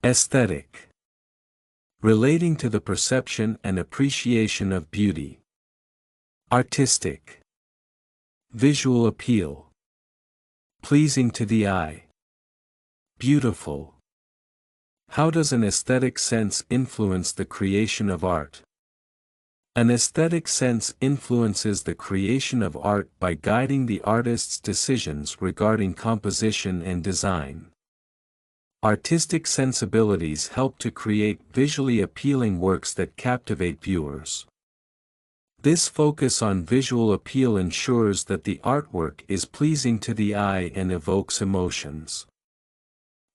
Aesthetic. Relating to the perception and appreciation of beauty. Artistic. Visual appeal. Pleasing to the eye. Beautiful. How does an aesthetic sense influence the creation of art? An aesthetic sense influences the creation of art by guiding the artist's decisions regarding composition and design. Artistic sensibilities help to create visually appealing works that captivate viewers. This focus on visual appeal ensures that the artwork is pleasing to the eye and evokes emotions.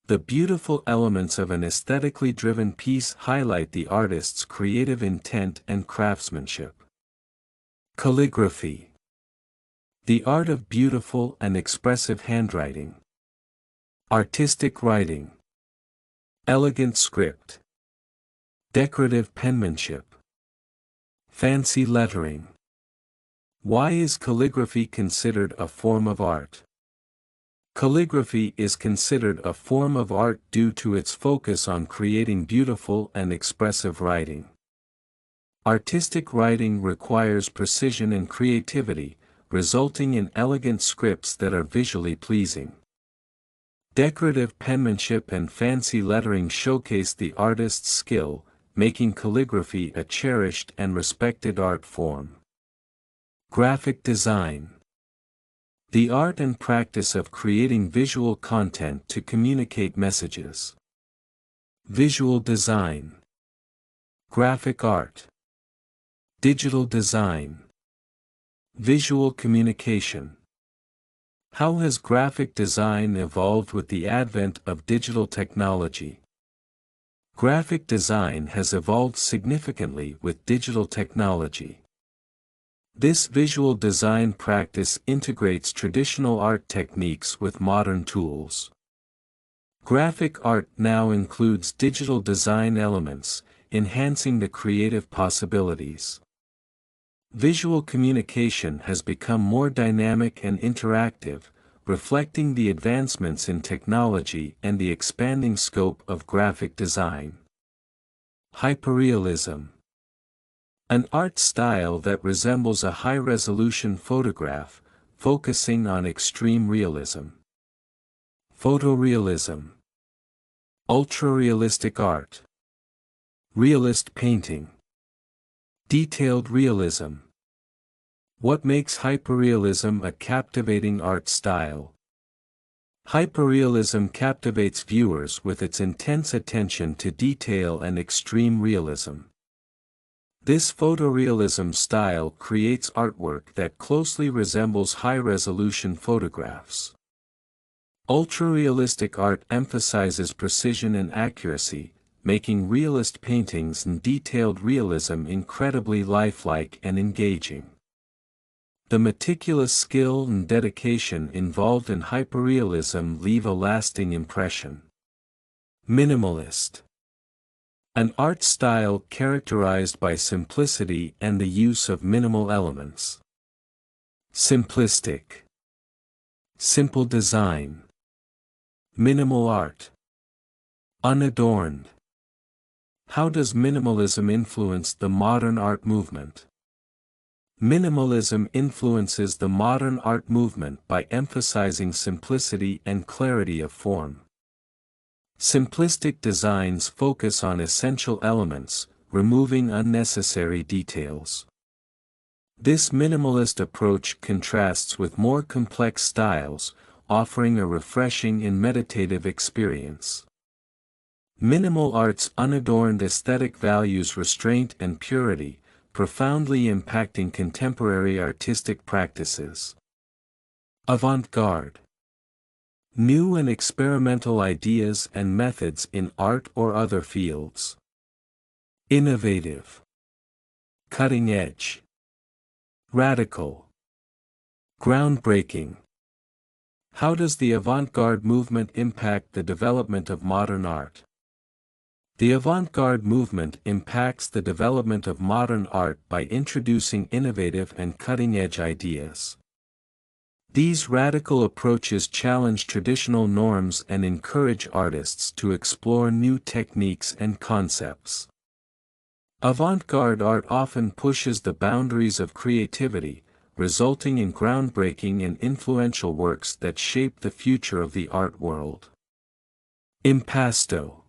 The beautiful elements of an aesthetically driven piece highlight the artist's creative intent and craftsmanship. Calligraphy. The art of beautiful and expressive handwriting. Artistic writing. Elegant script. Decorative penmanship. Fancy lettering. Why is calligraphy considered a form of art? Calligraphy is considered a form of art due to its focus on creating beautiful and expressive writing. Artistic writing requires precision and creativity, resulting in elegant scripts that are visually pleasing. Decorative penmanship and fancy lettering showcase the artist's skill, making calligraphy a cherished and respected art form. Graphic design. The art and practice of creating visual content to communicate messages. Visual design. Graphic art. Digital design. Visual communication. How has graphic design evolved with the advent of digital technology? Graphic design has evolved significantly with digital technology. This visual design practice integrates traditional art techniques with modern tools. Graphic art now includes digital design elements, enhancing the creative possibilities. Visual communication has become more dynamic and interactive, reflecting the advancements in technology and the expanding scope of graphic design. Hyperrealism. An art style that resembles a high-resolution photograph, focusing on extreme realism. Photorealism. Ultra-realistic art. Realist painting. Detailed realism. What makes hyperrealism a captivating art style? Hyperrealism captivates viewers with its intense attention to detail and extreme realism. This photorealism style creates artwork that closely resembles high-resolution photographs. Ultra-realistic art emphasizes precision and accuracy, making realist paintings and detailed realism incredibly lifelike and engaging. The meticulous skill and dedication involved in hyperrealism leave a lasting impression. Minimalist. An art style characterized by simplicity and the use of minimal elements. Simplistic. Simple design. Minimal art. Unadorned. How does minimalism influence the modern art movement? Minimalism influences the modern art movement by emphasizing simplicity and clarity of form. Simplistic designs focus on essential elements, removing unnecessary details. This minimalist approach contrasts with more complex styles, offering a refreshing and meditative experience. Minimal art's unadorned aesthetic values restraint and purity, profoundly impacting contemporary artistic practices. Avant-garde. New and experimental ideas and methods in art or other fields. Innovative. Cutting edge. Radical. Groundbreaking. How does the avant-garde movement impact the development of modern art? The avant-garde movement impacts the development of modern art by introducing innovative and cutting-edge ideas. These radical approaches challenge traditional norms and encourage artists to explore new techniques and concepts. Avant-garde art often pushes the boundaries of creativity, resulting in groundbreaking and influential works that shape the future of the art world. Impasto.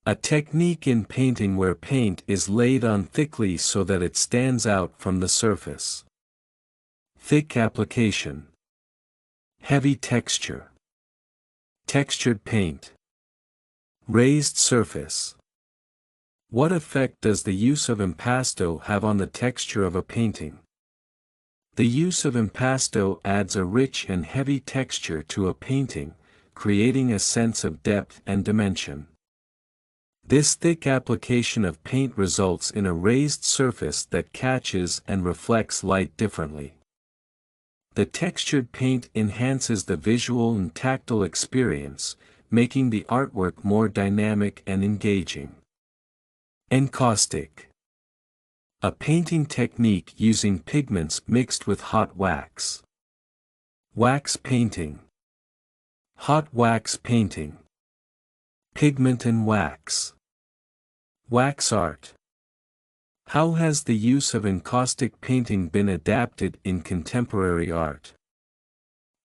A technique in painting where paint is laid on thickly so that it stands out from the surface. Thick application. Heavy texture. Textured paint. Raised surface. What effect does the use of impasto have on the texture of a painting? The use of impasto adds a rich and heavy texture to a painting, creating a sense of depth and dimension. This thick application of paint results in a raised surface that catches and reflects light differently. The textured paint enhances the visual and tactile experience, making the artwork more dynamic and engaging. Encaustic. A painting technique using pigments mixed with hot wax. Wax painting. Hot wax painting. Pigment and wax. Wax art. How has the use of encaustic painting been adapted in contemporary art?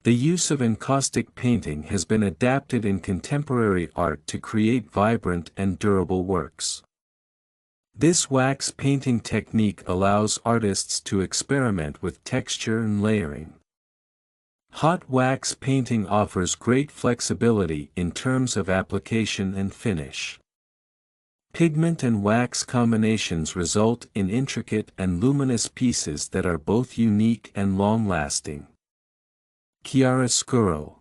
The use of encaustic painting has been adapted in contemporary art to create vibrant and durable works. This wax painting technique allows artists to experiment with texture and layering. Hot wax painting offers great flexibility in terms of application and finish. Pigment and wax combinations result in intricate and luminous pieces that are both unique and long-lasting. Chiaroscuro.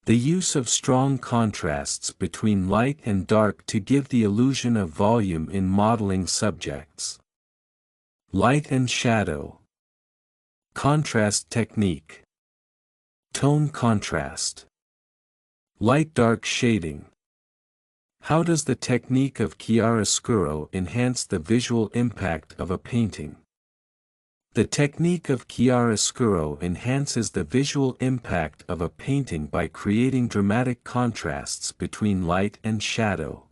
The use of strong contrasts between light and dark to give the illusion of volume in modeling subjects. Light and shadow. Contrast technique. Tone contrast. Light-dark shading. How does the technique of chiaroscuro enhance the visual impact of a painting? The technique of chiaroscuro enhances the visual impact of a painting by creating dramatic contrasts between light and shadow.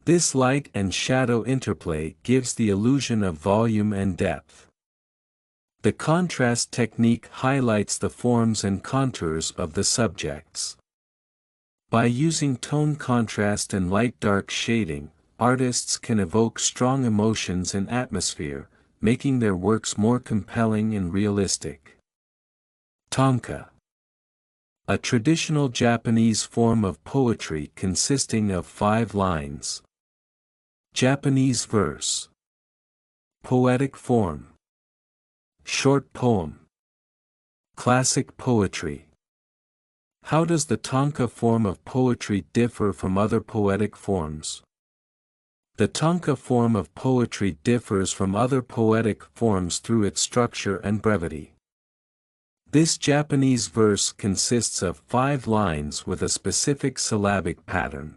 This light and shadow interplay gives the illusion of volume and depth. The contrast technique highlights the forms and contours of the subjects. By using tone contrast and light-dark shading, artists can evoke strong emotions and atmosphere, making their works more compelling and realistic. Tanka. A traditional Japanese form of poetry consisting of 5 lines. Japanese verse. Poetic form. Short poem. Classic poetry. How does the tanka form of poetry differ from other poetic forms? The tanka form of poetry differs from other poetic forms through its structure and brevity. This Japanese verse consists of 5 lines with a specific syllabic pattern.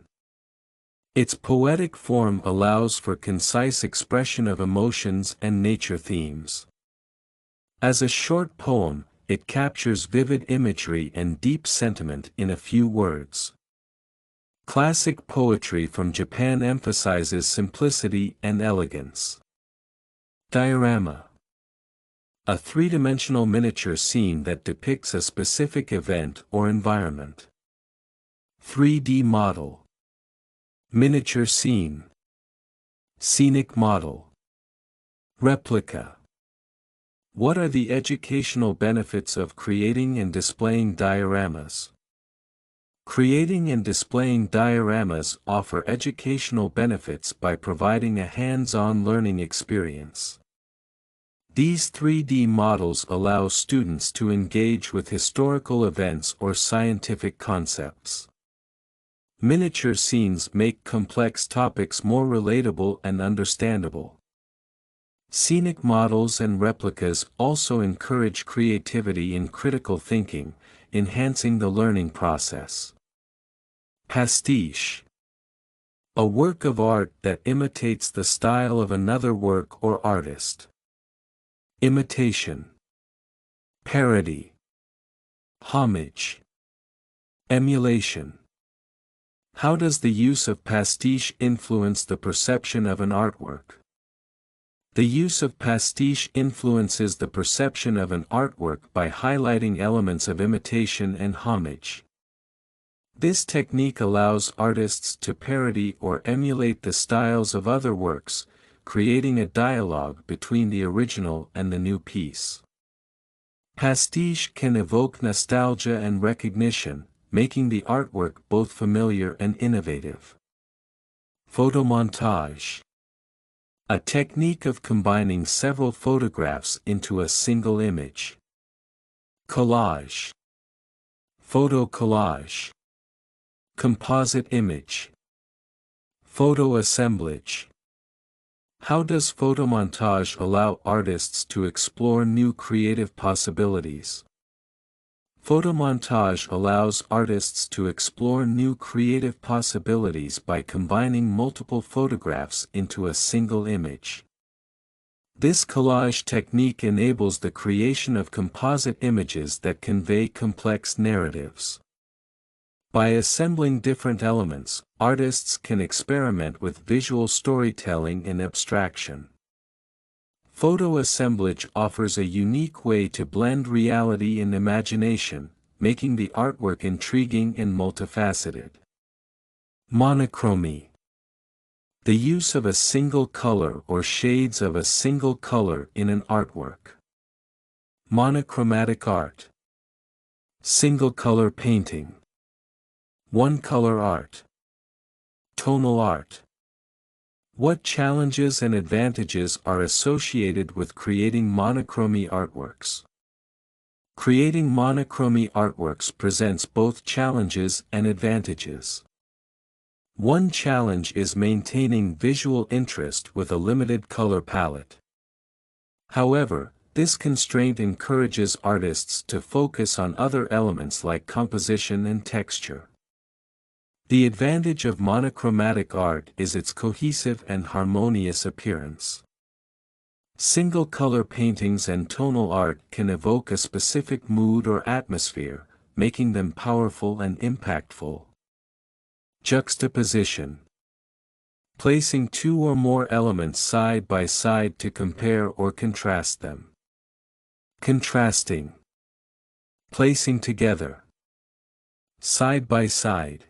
Its poetic form allows for concise expression of emotions and nature themes. As a short poem, it captures vivid imagery and deep sentiment in a few words. Classic poetry from Japan emphasizes simplicity and elegance. Diorama. A three-dimensional miniature scene that depicts a specific event or environment. 3D model. Miniature scene. Scenic model. Replica. What are the educational benefits of creating and displaying dioramas? Creating and displaying dioramas offer educational benefits by providing a hands-on learning experience. These 3D models allow students to engage with historical events or scientific concepts. Miniature scenes make complex topics more relatable and understandable. Scenic models and replicas also encourage creativity and critical thinking, enhancing the learning process. Pastiche. A work of art that imitates the style of another work or artist. Imitation. Parody. Homage. Emulation. How does the use of pastiche influence the perception of an artwork? The use of pastiche influences the perception of an artwork by highlighting elements of imitation and homage. This technique allows artists to parody or emulate the styles of other works, creating a dialogue between the original and the new piece. Pastiche can evoke nostalgia and recognition, making the artwork both familiar and innovative. Photomontage. A technique of combining several photographs into a single image. Collage. Photo collage. Composite image. Photo assemblage. How does photomontage allow artists to explore new creative possibilities? Photomontage allows artists to explore new creative possibilities by combining multiple photographs into a single image. This collage technique enables the creation of composite images that convey complex narratives. By assembling different elements, artists can experiment with visual storytelling and abstraction. Photo assemblage offers a unique way to blend reality and imagination, making the artwork intriguing and multifaceted. Monochromy. The use of a single color or shades of a single color in an artwork. Monochromatic art. Single color painting. One color art. Tonal art. What challenges and advantages are associated with creating monochromy artworks? Creating monochromy artworks presents both challenges and advantages. One challenge is maintaining visual interest with a limited color palette. However, this constraint encourages artists to focus on other elements like composition and texture. The advantage of monochromatic art is its cohesive and harmonious appearance. Single-color paintings and tonal art can evoke a specific mood or atmosphere, making them powerful and impactful. Juxtaposition. Placing two or more elements side by side to compare or contrast them. Contrasting. Placing together. Side by side.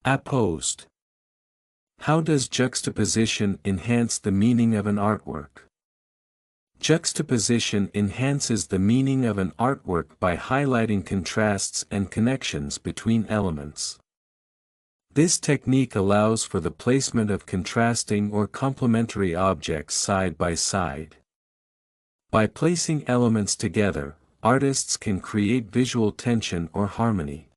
Opposed. How does juxtaposition enhance the meaning of an artwork? Juxtaposition enhances the meaning of an artwork by highlighting contrasts and connections between elements. This technique allows for the placement of contrasting or complementary objects side by side. By placing elements together, artists can create visual tension or harmony.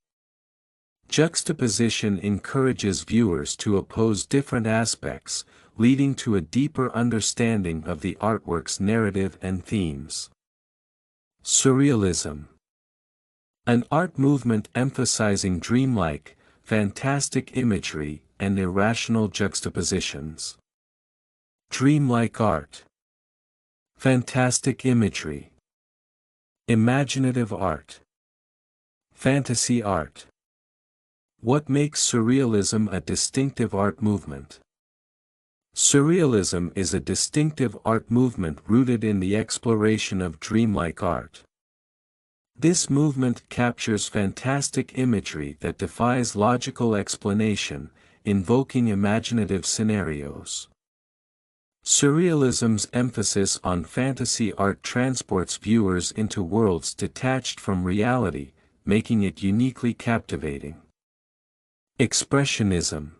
Juxtaposition encourages viewers to oppose different aspects, leading to a deeper understanding of the artwork's narrative and themes. Surrealism. An art movement emphasizing dreamlike, fantastic imagery, and irrational juxtapositions. Dreamlike art. Fantastic imagery. Imaginative art. Fantasy art. What makes surrealism a distinctive art movement? Surrealism is a distinctive art movement rooted in the exploration of dreamlike art. This movement captures fantastic imagery that defies logical explanation, invoking imaginative scenarios. Surrealism's emphasis on fantasy art transports viewers into worlds detached from reality, making it uniquely captivating. Expressionism.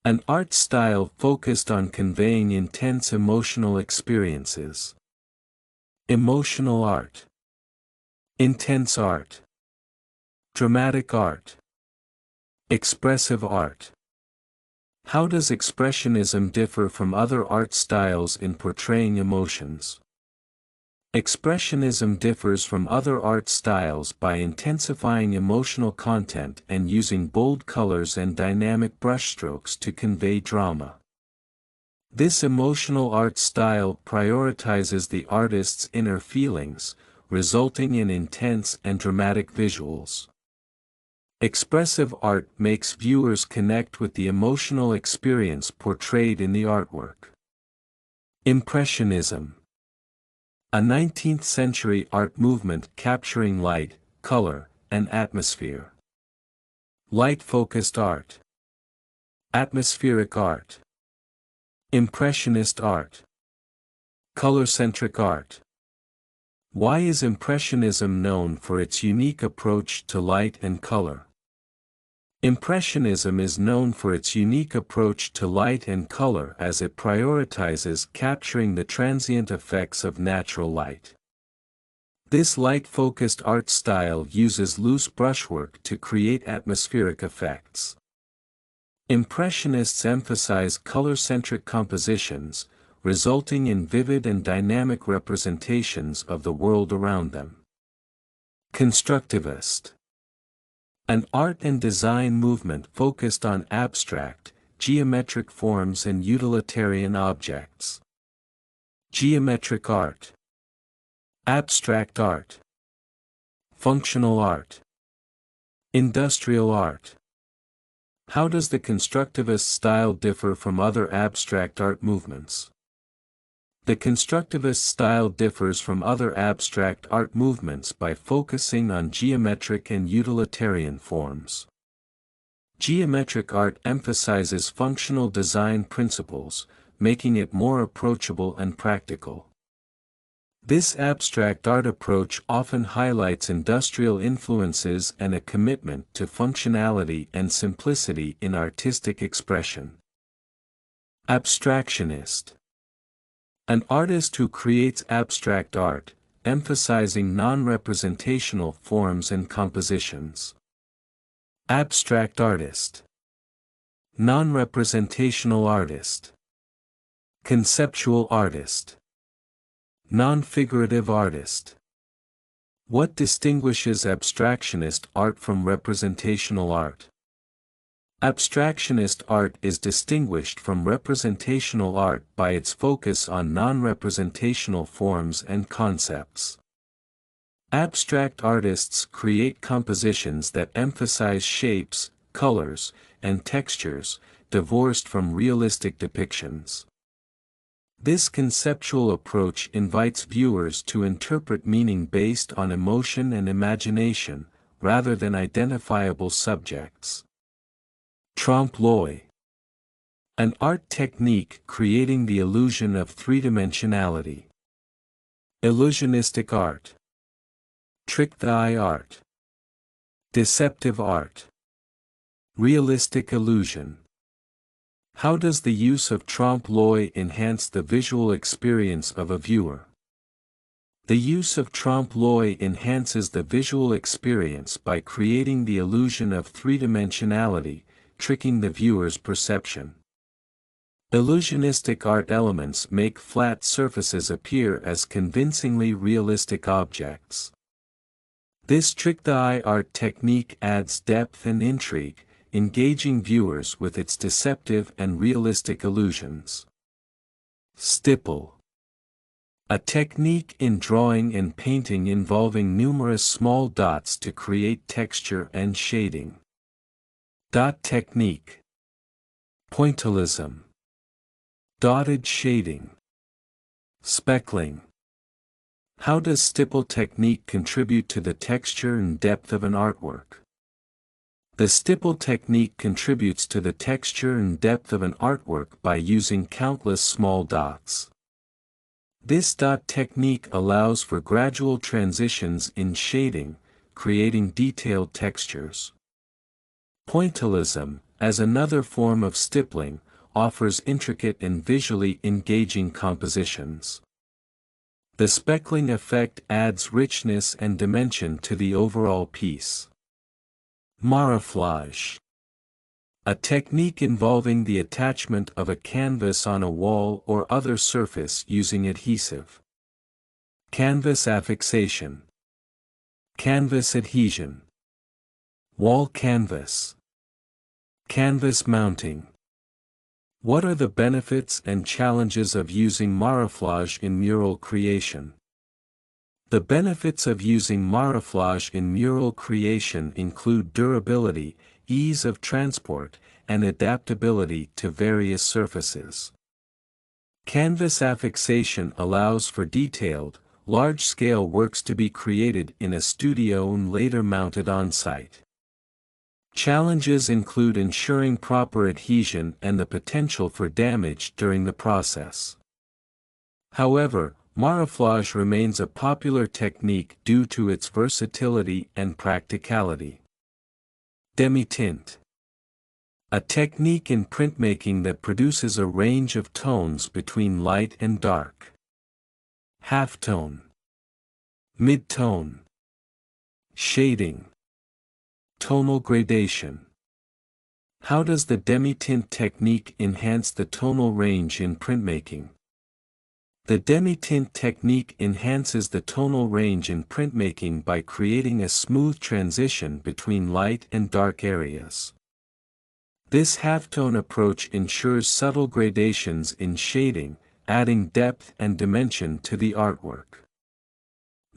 An art style focused on conveying intense emotional experiences. Emotional art. Intense art. Dramatic art. Expressive art. How does expressionism differ from other art styles in portraying emotions? Expressionism differs from other art styles by intensifying emotional content and using bold colors and dynamic brushstrokes to convey drama. This emotional art style prioritizes the artist's inner feelings, resulting in intense and dramatic visuals. Expressive art makes viewers connect with the emotional experience portrayed in the artwork. Impressionism. A 19th-century art movement capturing light, color, and atmosphere. Light-focused art. Atmospheric art. Impressionist art. Color-centric art. Why is Impressionism known for its unique approach to light and color? Impressionism is known for its unique approach to light and color as it prioritizes capturing the transient effects of natural light. This light-focused art style uses loose brushwork to create atmospheric effects. Impressionists emphasize color-centric compositions, resulting in vivid and dynamic representations of the world around them. Constructivist. An art and design movement focused on abstract, geometric forms and utilitarian objects. Geometric art. Abstract art. Functional art. Industrial art. How does the constructivist style differ from other abstract art movements? The constructivist style differs from other abstract art movements by focusing on geometric and utilitarian forms. Geometric art emphasizes functional design principles, making it more approachable and practical. This abstract art approach often highlights industrial influences and a commitment to functionality and simplicity in artistic expression. Abstractionist. An artist who creates abstract art, emphasizing non-representational forms and compositions. Abstract artist. Non-representational artist. Conceptual artist. Non-figurative artist. What distinguishes abstractionist art from representational art? Abstractionist art is distinguished from representational art by its focus on non-representational forms and concepts. Abstract artists create compositions that emphasize shapes, colors, and textures, divorced from realistic depictions. This conceptual approach invites viewers to interpret meaning based on emotion and imagination, rather than identifiable subjects. Trompe-l'oeil. An art technique creating the illusion of three-dimensionality. Illusionistic art. Trick-the-eye art. Deceptive art. Realistic illusion. How does the use of trompe-l'oeil enhance the visual experience of a viewer? The use of trompe-l'oeil enhances the visual experience by creating the illusion of three-dimensionality, tricking the viewer's perception. Illusionistic art elements make flat surfaces appear as convincingly realistic objects. This trick-the-eye art technique adds depth and intrigue, engaging viewers with its deceptive and realistic illusions. Stipple. A technique in drawing and painting involving numerous small dots to create texture and shading. Dot technique. Pointillism. Dotted shading. Speckling. How does stipple technique contribute to the texture and depth of an artwork? The stipple technique contributes to the texture and depth of an artwork by using countless small dots. This dot technique allows for gradual transitions in shading, creating detailed textures. Pointillism, as another form of stippling, offers intricate and visually engaging compositions. The speckling effect adds richness and dimension to the overall piece. Maraflage. A technique involving the attachment of a canvas on a wall or other surface using adhesive. Canvas affixation. Canvas adhesion. Wall canvas. Canvas mounting. What are the benefits and challenges of using maraflage in mural creation? The benefits of using maraflage in mural creation include durability, ease of transport, and adaptability to various surfaces. Canvas affixation allows for detailed, large-scale works to be created in a studio and later mounted on-site. Challenges include ensuring proper adhesion and the potential for damage during the process. However, maraflage remains a popular technique due to its versatility and practicality. Demi-tint. A technique in printmaking that produces a range of tones between light and dark. Halftone. Mid-tone. Shading. Tonal gradation. How does the demi-tint technique enhance the tonal range in printmaking? The demi-tint technique enhances the tonal range in printmaking by creating a smooth transition between light and dark areas. This halftone approach ensures subtle gradations in shading, adding depth and dimension to the artwork.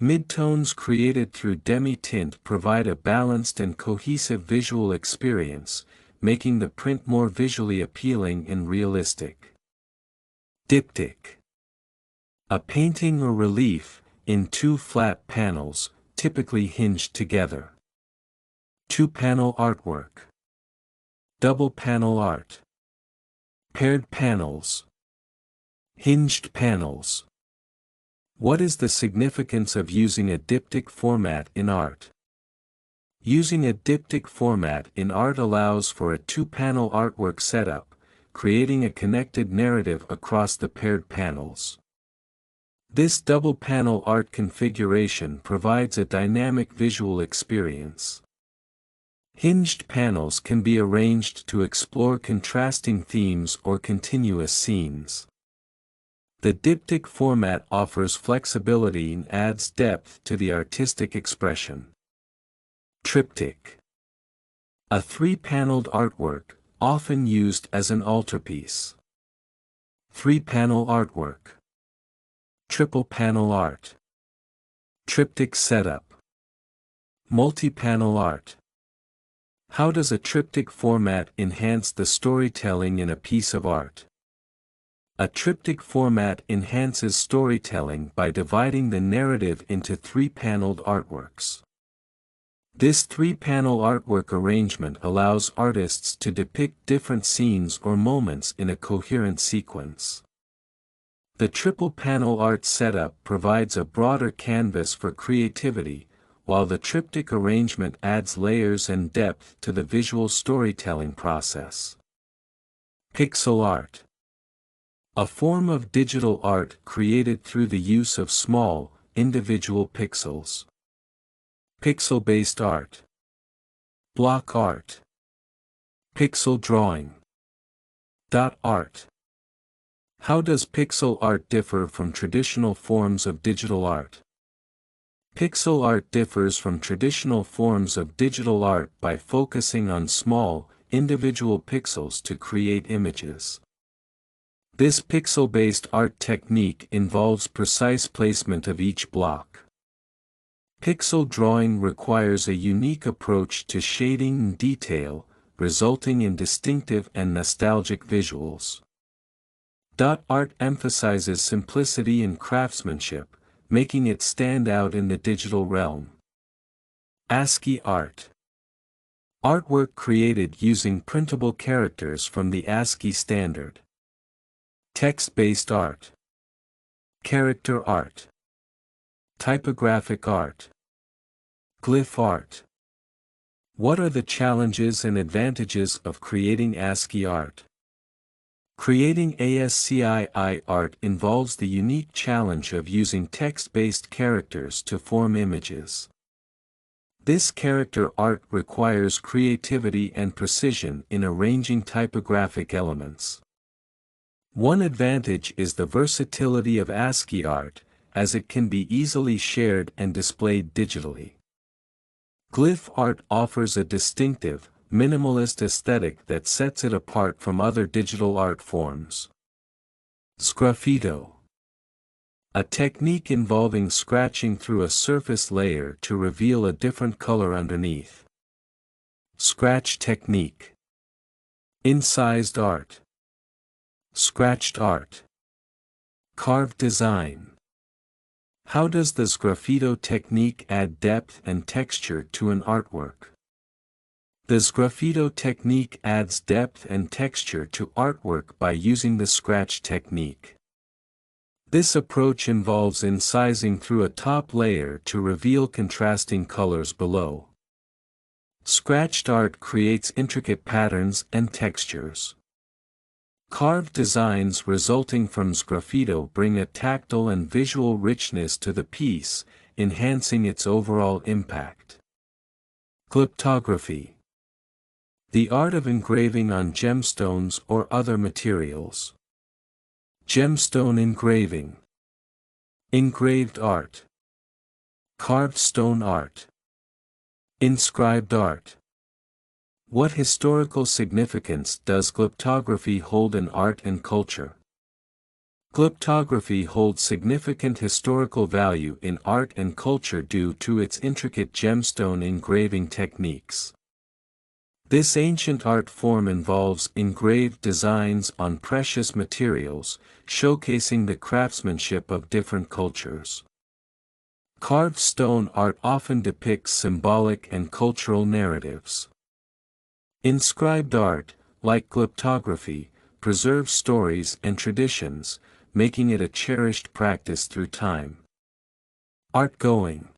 Midtones created through demi-tint provide a balanced and cohesive visual experience, making the print more visually appealing and realistic. Diptych. A painting or relief, in two flat panels, typically hinged together. Two-panel artwork. Double panel art. Paired panels. Hinged panels. What is the significance of using a diptych format in art? Using a diptych format in art allows for a two-panel artwork setup, creating a connected narrative across the paired panels. This double-panel art configuration provides a dynamic visual experience. Hinged panels can be arranged to explore contrasting themes or continuous scenes. The diptych format offers flexibility and adds depth to the artistic expression. Triptych. A three-paneled artwork, often used as an altarpiece. Three-panel artwork. Triple panel art. Triptych setup. Multi-panel art. How does a triptych format enhance the storytelling in a piece of art? A triptych format enhances storytelling by dividing the narrative into three-paneled artworks. This three-panel artwork arrangement allows artists to depict different scenes or moments in a coherent sequence. The triple-panel art setup provides a broader canvas for creativity, while the triptych arrangement adds layers and depth to the visual storytelling process. Pixel art. A form of digital art created through the use of small, individual pixels. Pixel-based art. Block art. Pixel drawing. Dot art. How does pixel art differ from traditional forms of digital art? Pixel art differs from traditional forms of digital art by focusing on small, individual pixels to create images. This pixel-based art technique involves precise placement of each block. Pixel drawing requires a unique approach to shading and detail, resulting in distinctive and nostalgic visuals. Dot art emphasizes simplicity and craftsmanship, making it stand out in the digital realm. ASCII art. Artwork created using printable characters from the ASCII standard. Text-based art. Character art. Typographic art. Glyph art. What are the challenges and advantages of creating ASCII art? Creating ASCII art involves the unique challenge of using text-based characters to form images. This character art requires creativity and precision in arranging typographic elements. One advantage is the versatility of ASCII art, as it can be easily shared and displayed digitally. Glyph art offers a distinctive, minimalist aesthetic that sets it apart from other digital art forms. Sgraffito. A technique involving scratching through a surface layer to reveal a different color underneath. Scratch technique. Incised art. Scratched art. Carved design. How does the sgraffito technique add depth and texture to an artwork? The sgraffito technique adds depth and texture to artwork by using the scratch technique. This approach involves incising through a top layer to reveal contrasting colors below. Scratched art creates intricate patterns and textures. Carved designs resulting from sgraffito bring a tactile and visual richness to the piece, enhancing its overall impact. Glyptography. The art of engraving on gemstones or other materials. Gemstone engraving. Engraved art. Carved stone art. Inscribed art. What historical significance does glyptography hold in art and culture? Glyptography holds significant historical value in art and culture due to its intricate gemstone engraving techniques. This ancient art form involves engraved designs on precious materials, showcasing the craftsmanship of different cultures. Carved stone art often depicts symbolic and cultural narratives. Inscribed art, like glyptography, preserves stories and traditions, making it a cherished practice through time. Art-going.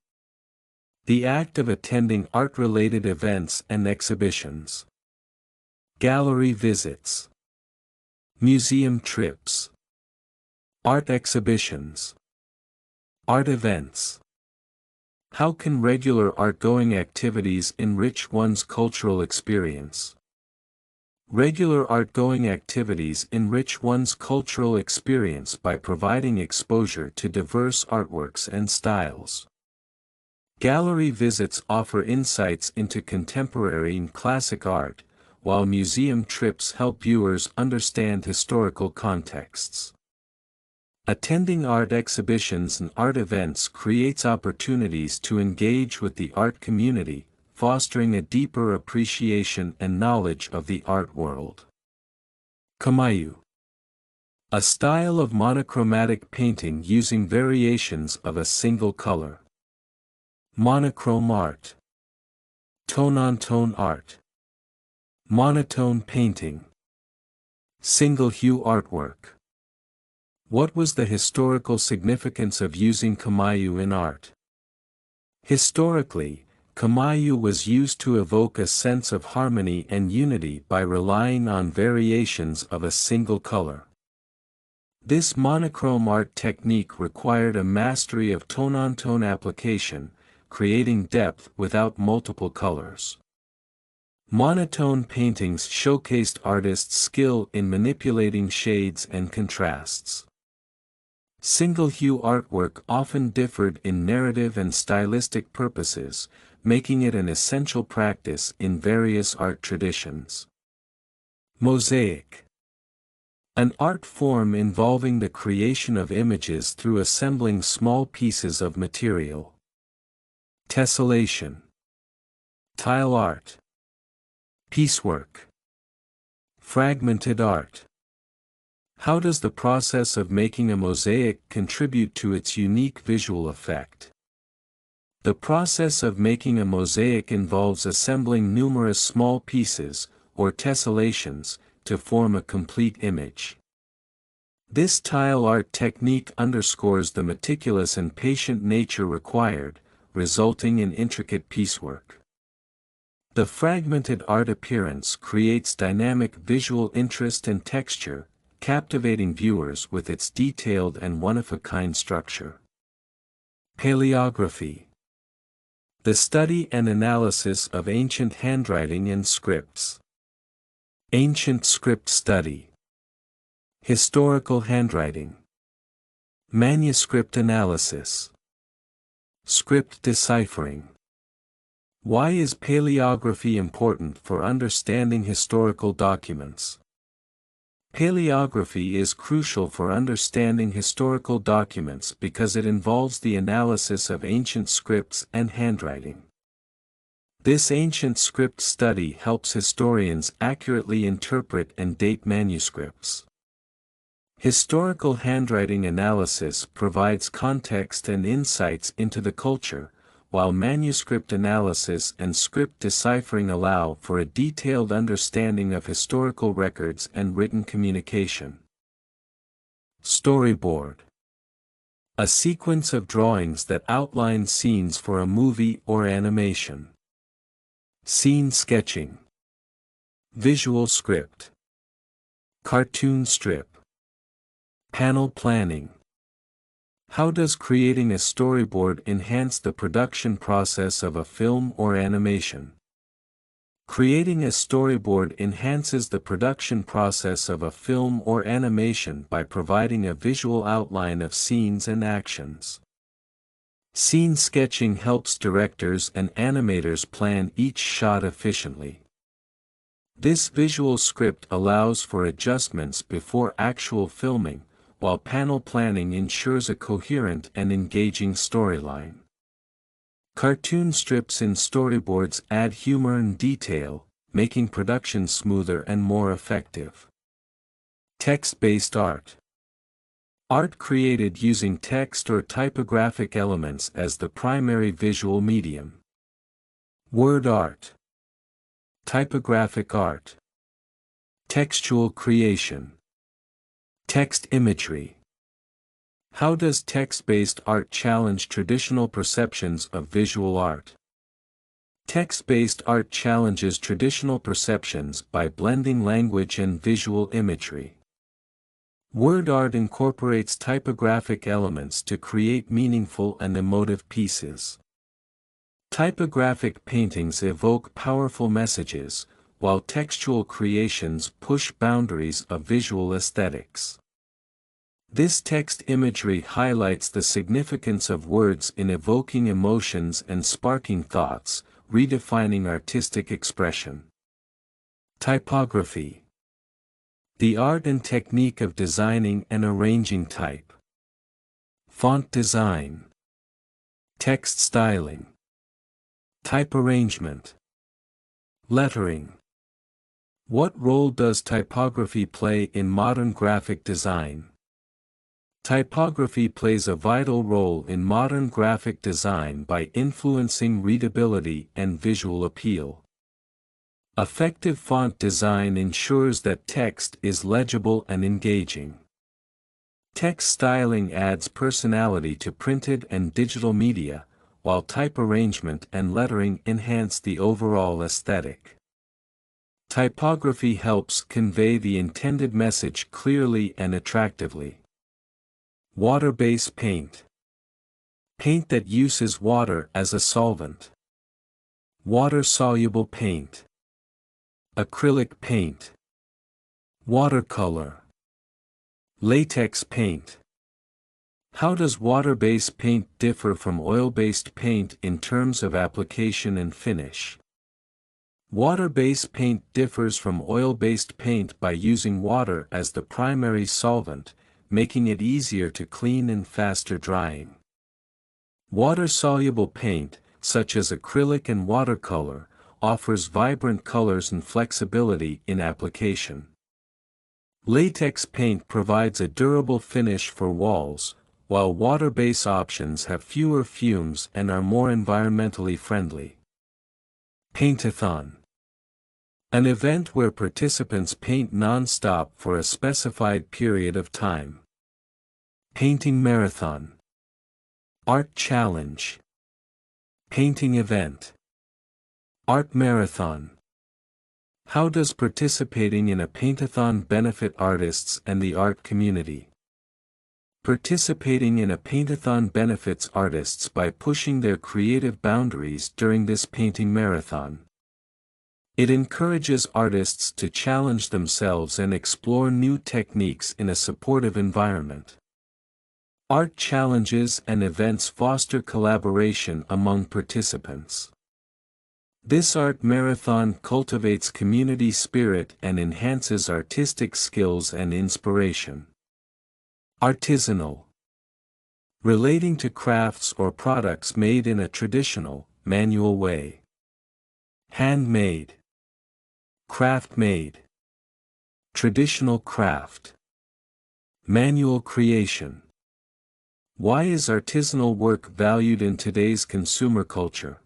The act of attending art-related events and exhibitions. Gallery visits. Museum trips. Art exhibitions. Art events. How can regular art-going activities enrich one's cultural experience? Regular art-going activities enrich one's cultural experience by providing exposure to diverse artworks and styles. Gallery visits offer insights into contemporary and classic art, while museum trips help viewers understand historical contexts. Attending art exhibitions and art events creates opportunities to engage with the art community, fostering a deeper appreciation and knowledge of the art world. Kamayu. A style of monochromatic painting using variations of a single color. Monochrome art. Tone-on-tone art. Monotone painting. Single-hue artwork. What was the historical significance of using kamayu in art? Historically, kamayu was used to evoke a sense of harmony and unity by relying on variations of a single color. This monochrome art technique required a mastery of tone-on-tone application, creating depth without multiple colors. Monotone paintings showcased artists' skill in manipulating shades and contrasts. Single-hue artwork often differed in narrative and stylistic purposes, making it an essential practice in various art traditions. Mosaic. An art form involving the creation of images through assembling small pieces of material. Tessellation. Tile art. Piecework. Fragmented art. How does the process of making a mosaic contribute to its unique visual effect? The process of making a mosaic involves assembling numerous small pieces, or tessellations, to form a complete image. This tile art technique underscores the meticulous and patient nature required, resulting in intricate piecework. The fragmented art appearance creates dynamic visual interest and texture, captivating viewers with its detailed and one-of-a-kind structure. Paleography. The study and analysis of ancient handwriting and scripts. Ancient script study. Historical handwriting. Manuscript analysis. Script deciphering. Why is paleography important for understanding historical documents? Paleography is crucial for understanding historical documents because it involves the analysis of ancient scripts and handwriting. This ancient script study helps historians accurately interpret and date manuscripts. Historical handwriting analysis provides context and insights into the culture, while manuscript analysis and script deciphering allow for a detailed understanding of historical records and written communication. Storyboard: a sequence of drawings that outline scenes for a movie or animation. Scene sketching. Visual script. Cartoon strip. Panel planning. How does creating a storyboard enhance the production process of a film or animation? Creating a storyboard enhances the production process of a film or animation by providing a visual outline of scenes and actions. Scene sketching helps directors and animators plan each shot efficiently. This visual script allows for adjustments before actual filming, while panel planning ensures a coherent and engaging storyline. Cartoon strips in storyboards add humor and detail, making production smoother and more effective. Text-based art. Art created using text or typographic elements as the primary visual medium. Word art. Typographic art. Textual creation. Text imagery. How does text-based art challenge traditional perceptions of visual art? Text-based art challenges traditional perceptions by blending language and visual imagery. Word art incorporates typographic elements to create meaningful and emotive pieces. Typographic paintings evoke powerful messages, while textual creations push boundaries of visual aesthetics. This text imagery highlights the significance of words in evoking emotions and sparking thoughts, redefining artistic expression. Typography. The art and technique of designing and arranging type. Font design. Text styling. Type arrangement. Lettering. What role does typography play in modern graphic design? Typography plays a vital role in modern graphic design by influencing readability and visual appeal. Effective font design ensures that text is legible and engaging. Text styling adds personality to printed and digital media, while type arrangement and lettering enhance the overall aesthetic. Typography helps convey the intended message clearly and attractively. Water-based paint. Paint that uses water as a solvent. Water-soluble paint. Acrylic paint. Watercolor. Latex paint. How does water-based paint differ from oil-based paint in terms of application and finish? Water-based paint differs from oil-based paint by using water as the primary solvent, making it easier to clean and faster drying. Water-soluble paint, such as acrylic and watercolor, offers vibrant colors and flexibility in application. Latex paint provides a durable finish for walls, while water-based options have fewer fumes and are more environmentally friendly. Paintathon. An event where participants paint non-stop for a specified period of time. Painting marathon. Art challenge. Painting event. Art marathon. How does participating in a paintathon benefit artists and the art community? Participating in a paintathon benefits artists by pushing their creative boundaries during this painting marathon. It encourages artists to challenge themselves and explore new techniques in a supportive environment. Art challenges and events foster collaboration among participants. This art marathon cultivates community spirit and enhances artistic skills and inspiration. Artisanal. Relating to crafts or products made in a traditional, manual way. Handmade. Craft-made. Traditional craft. Manual creation. Why is artisanal work valued in today's consumer culture?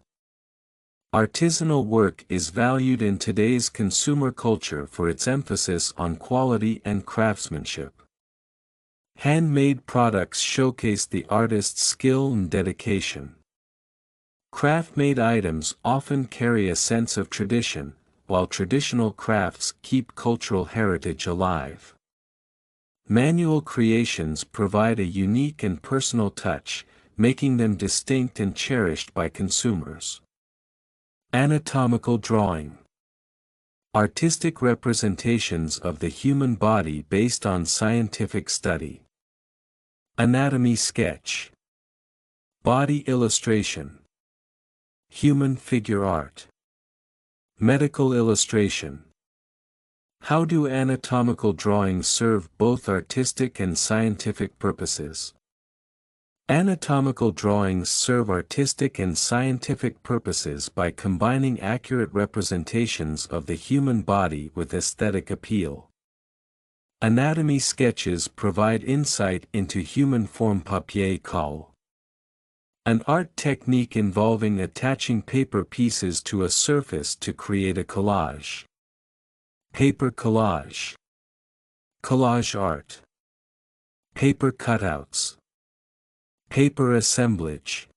Artisanal work is valued in today's consumer culture for its emphasis on quality and craftsmanship. Handmade products showcase the artist's skill and dedication. Craft-made items often carry a sense of tradition, while traditional crafts keep cultural heritage alive. Manual creations provide a unique and personal touch, making them distinct and cherished by consumers. Anatomical drawing. Artistic representations of the human body based on scientific study. Anatomy sketch. Body illustration. Human figure art. Medical illustration. How do anatomical drawings serve both artistic and scientific purposes? Anatomical drawings serve artistic and scientific purposes by combining accurate representations of the human body with aesthetic appeal. Anatomy sketches provide insight into human form. Papier-collage. An art technique involving attaching paper pieces to a surface to create a collage. Paper collage. Collage art. Paper cutouts. Paper assemblage.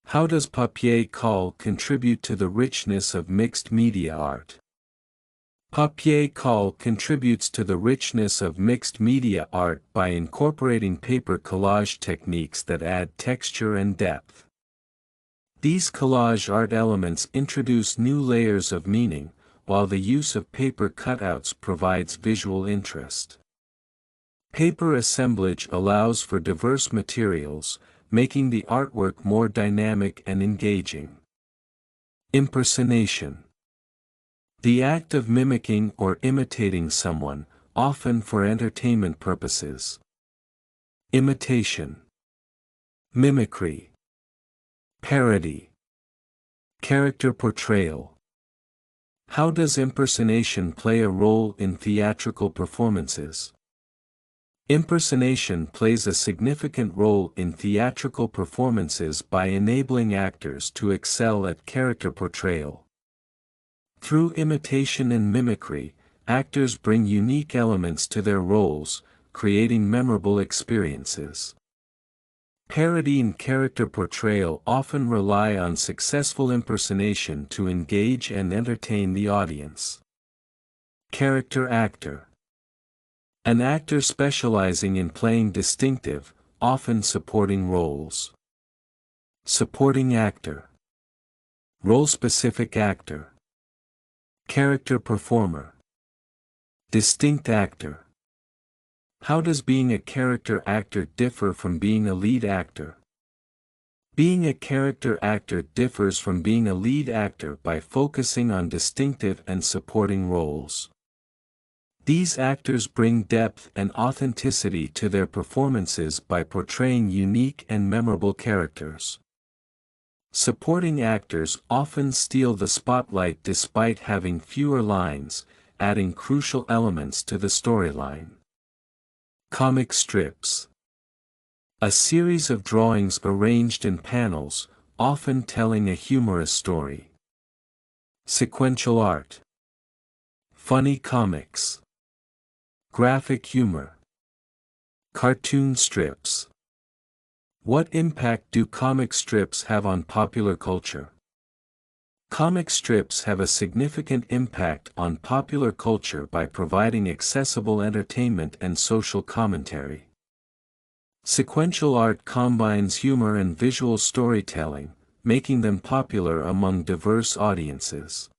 How does papier-collage contribute to the richness of mixed media art? Papier-collage contributes to the richness of mixed media art by incorporating paper collage techniques that add texture and depth. These collage art elements introduce new layers of meaning, while the use of paper cutouts provides visual interest. Paper assemblage allows for diverse materials, making the artwork more dynamic and engaging. Impersonation. The act of mimicking or imitating someone, often for entertainment purposes. Imitation. Mimicry. Parody. Character portrayal. How does impersonation play a role in theatrical performances? Impersonation plays a significant role in theatrical performances by enabling actors to excel at character portrayal. Through imitation and mimicry, actors bring unique elements to their roles, creating memorable experiences. Parody and character portrayal often rely on successful impersonation to engage and entertain the audience. Character actor. An actor specializing in playing distinctive, often supporting roles. Supporting actor. Role-specific actor. Character performer. Distinct actor. How does being a character actor differ from being a lead actor? Being a character actor differs from being a lead actor by focusing on distinctive and supporting roles. These actors bring depth and authenticity to their performances by portraying unique and memorable characters. Supporting actors often steal the spotlight despite having fewer lines, adding crucial elements to the storyline. Comic strips. A series of drawings arranged in panels, often telling a humorous story. Sequential art. Funny comics. Graphic humor. Cartoon strips. What impact do comic strips have on popular culture? Comic strips have a significant impact on popular culture by providing accessible entertainment and social commentary. Sequential art combines humor and visual storytelling, making them popular among diverse audiences.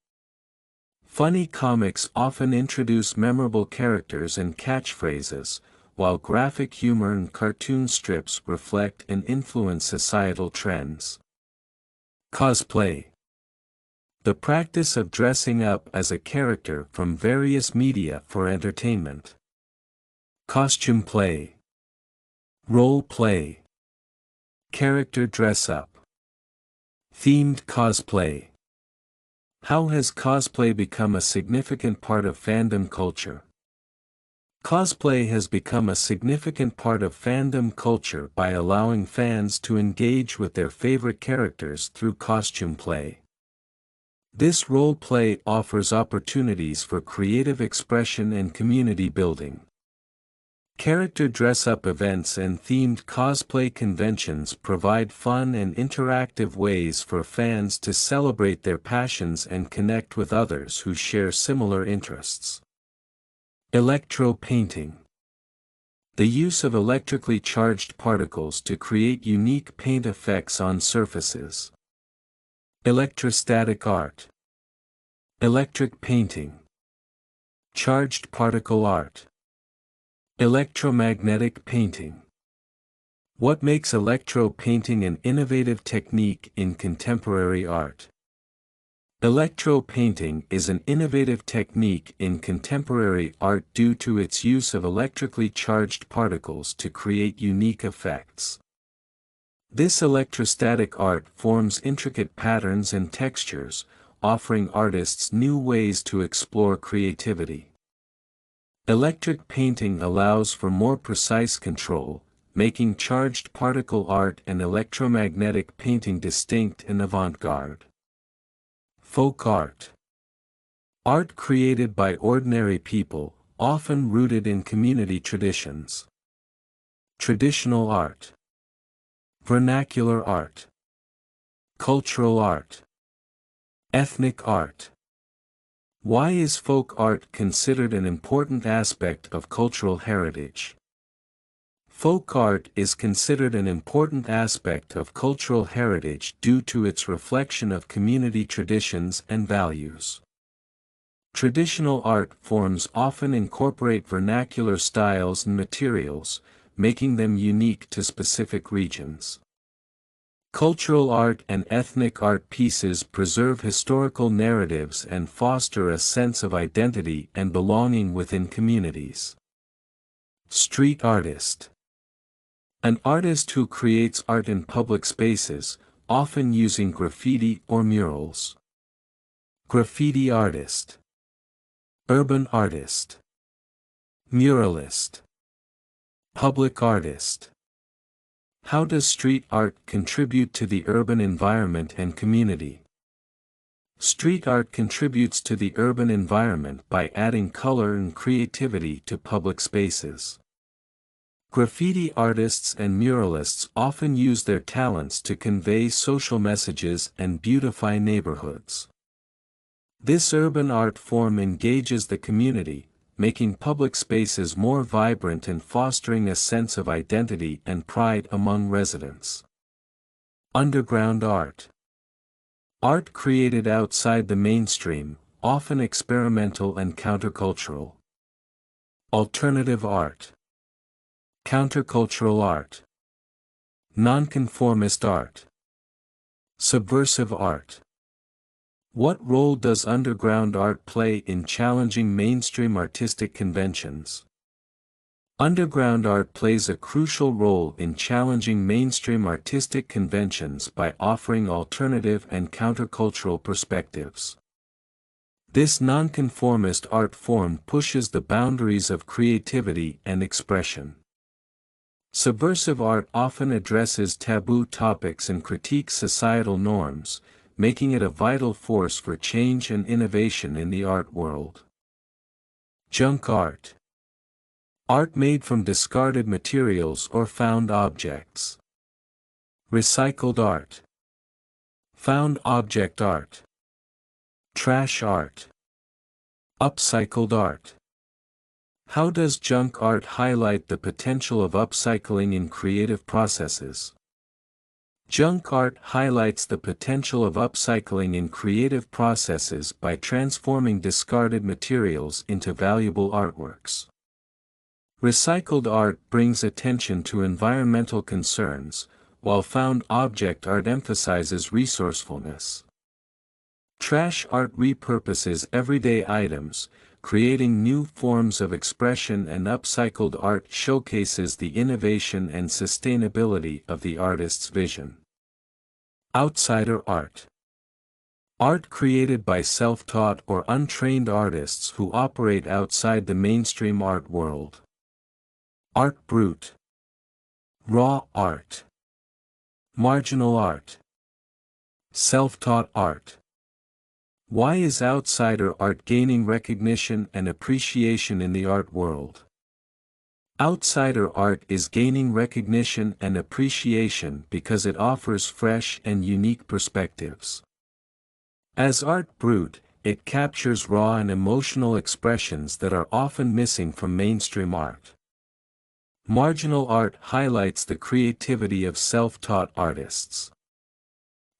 Funny comics often introduce memorable characters and catchphrases, while graphic humor and cartoon strips reflect and influence societal trends. Cosplay. The practice of dressing up as a character from various media for entertainment. Costume play. Role play. Character dress-up. Themed cosplay. How has cosplay become a significant part of fandom culture? Cosplay has become a significant part of fandom culture by allowing fans to engage with their favorite characters through costume play. This role play offers opportunities for creative expression and community building. Character dress-up events and themed cosplay conventions provide fun and interactive ways for fans to celebrate their passions and connect with others who share similar interests. Electro-painting. The use of electrically charged particles to create unique paint effects on surfaces. Electrostatic art. Electric painting. Charged particle art. Electromagnetic painting. What makes electro-painting an innovative technique in contemporary art? Electro-painting is an innovative technique in contemporary art due to its use of electrically charged particles to create unique effects. This electrostatic art forms intricate patterns and textures, offering artists new ways to explore creativity. Electric painting allows for more precise control, making charged particle art and electromagnetic painting distinct and avant-garde. Folk art. Art created by ordinary people, often rooted in community traditions. Traditional art. Vernacular art. Cultural art. Ethnic art. Why is folk art considered an important aspect of cultural heritage? Folk art is considered an important aspect of cultural heritage due to its reflection of community traditions and values. Traditional art forms often incorporate vernacular styles and materials, making them unique to specific regions. Cultural art and ethnic art pieces preserve historical narratives and foster a sense of identity and belonging within communities. Street artist. An artist who creates art in public spaces, often using graffiti or murals. Graffiti artist. Urban artist. Muralist. Public artist. How does street art contribute to the urban environment and community? Street art contributes to the urban environment by adding color and creativity to public spaces. Graffiti artists and muralists often use their talents to convey social messages and beautify neighborhoods. This urban art form engages the community, making public spaces more vibrant and fostering a sense of identity and pride among residents. Underground art. Art created outside the mainstream, often experimental and countercultural. Alternative art. Countercultural art. Nonconformist art. Subversive art. What role does underground art play in challenging mainstream artistic conventions? Underground art plays a crucial role in challenging mainstream artistic conventions by offering alternative and countercultural perspectives. This nonconformist art form pushes the boundaries of creativity and expression. Subversive art often addresses taboo topics and critiques societal norms, making it a vital force for change and innovation in the art world. Junk art. Art made from discarded materials or found objects. Recycled art. Found object art. Trash art. Upcycled art. How does junk art highlight the potential of upcycling in creative processes? Junk art highlights the potential of upcycling in creative processes by transforming discarded materials into valuable artworks. Recycled art brings attention to environmental concerns, while found object art emphasizes resourcefulness. Trash art repurposes everyday items, creating new forms of expression, and upcycled art showcases the innovation and sustainability of the artist's vision. Outsider art. Art created by self-taught or untrained artists who operate outside the mainstream art world. Art brut. Raw art. Marginal art. Self-taught art. Why is outsider art gaining recognition and appreciation in the art world? Outsider art is gaining recognition and appreciation because it offers fresh and unique perspectives. As art brut, it captures raw and emotional expressions that are often missing from mainstream art. Marginal art highlights the creativity of self-taught artists.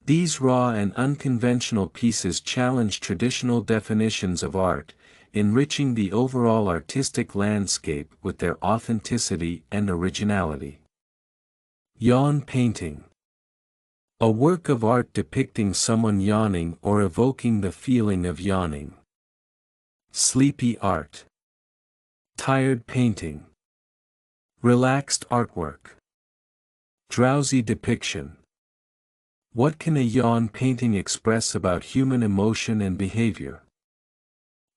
These raw and unconventional pieces challenge traditional definitions of art, enriching the overall artistic landscape with their authenticity and originality. Yawn painting. A work of art depicting someone yawning or evoking the feeling of yawning. Sleepy art. Tired painting. Relaxed artwork. Drowsy depiction. What can a yawn painting express about human emotion and behavior?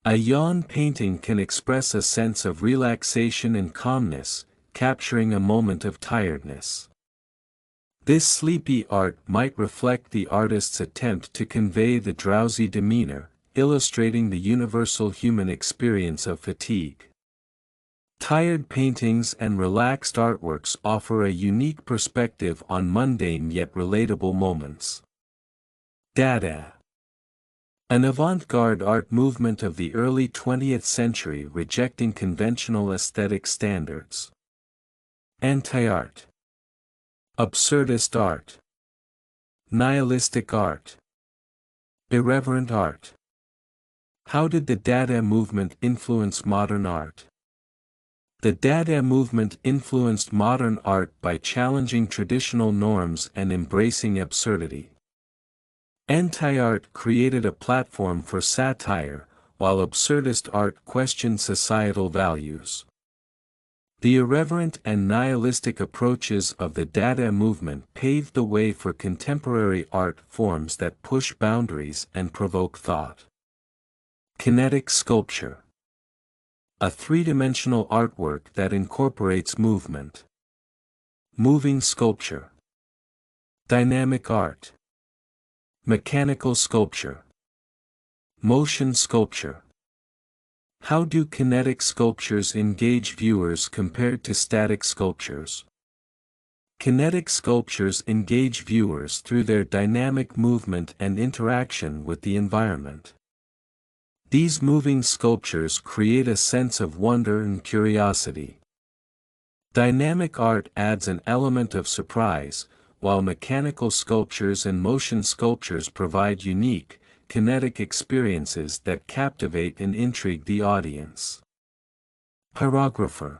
A yawn painting can express a sense of relaxation and calmness, capturing a moment of tiredness. This sleepy art might reflect the artist's attempt to convey the drowsy demeanor, illustrating the universal human experience of fatigue. Tired paintings and relaxed artworks offer a unique perspective on mundane yet relatable moments. Dada. An avant-garde art movement of the early 20th century rejecting conventional aesthetic standards. Anti-art. Absurdist art. Nihilistic art. Irreverent art. How did the Dada movement influence modern art? The Dada movement influenced modern art by challenging traditional norms and embracing absurdity. Anti-art created a platform for satire, while absurdist art questioned societal values. The irreverent and nihilistic approaches of the Dada movement paved the way for contemporary art forms that push boundaries and provoke thought. Kinetic sculpture. A three-dimensional artwork that incorporates movement. Moving sculpture. Dynamic art. Mechanical sculpture. Motion sculpture. How do kinetic sculptures engage viewers compared to static sculptures? Kinetic sculptures engage viewers through their dynamic movement and interaction with the environment. These moving sculptures create a sense of wonder and curiosity. Dynamic art adds an element of surprise, while mechanical sculptures and motion sculptures provide unique, kinetic experiences that captivate and intrigue the audience. Pyrographer.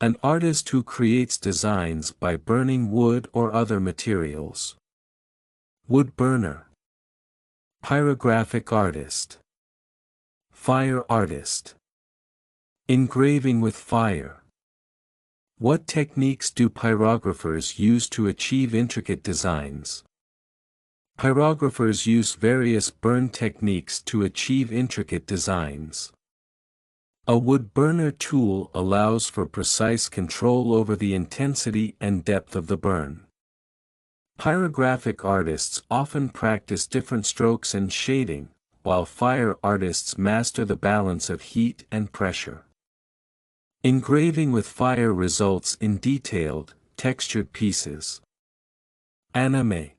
An artist who creates designs by burning wood or other materials. Wood burner. Pyrographic artist. Fire artist. Engraving with fire. What techniques do pyrographers use to achieve intricate designs? Pyrographers use various burn techniques to achieve intricate designs. A wood burner tool allows for precise control over the intensity and depth of the burn. Pyrographic artists often practice different strokes and shading, while fire artists master the balance of heat and pressure. Engraving with fire results in detailed, textured pieces. Anime.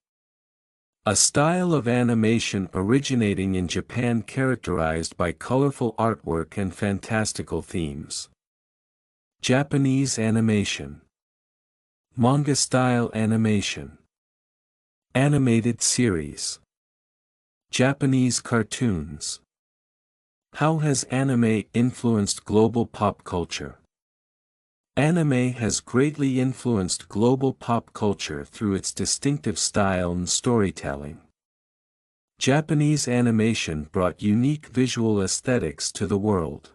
A style of animation originating in Japan characterized by colorful artwork and fantastical themes. Japanese animation. Manga-style animation. Animated series. Japanese cartoons. How has anime influenced global pop culture? Anime has greatly influenced global pop culture through its distinctive style and storytelling. Japanese animation brought unique visual aesthetics to the world.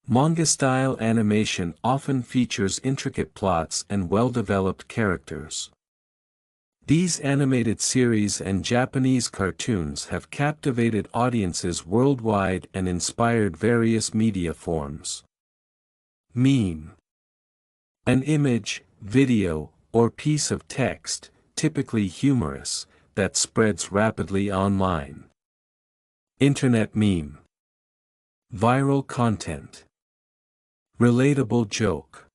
Manga-style animation often features intricate plots and well-developed characters. These animated series and Japanese cartoons have captivated audiences worldwide and inspired various media forms. Meme. An image, video, or piece of text, typically humorous, that spreads rapidly online. Internet meme. Viral content. Relatable joke.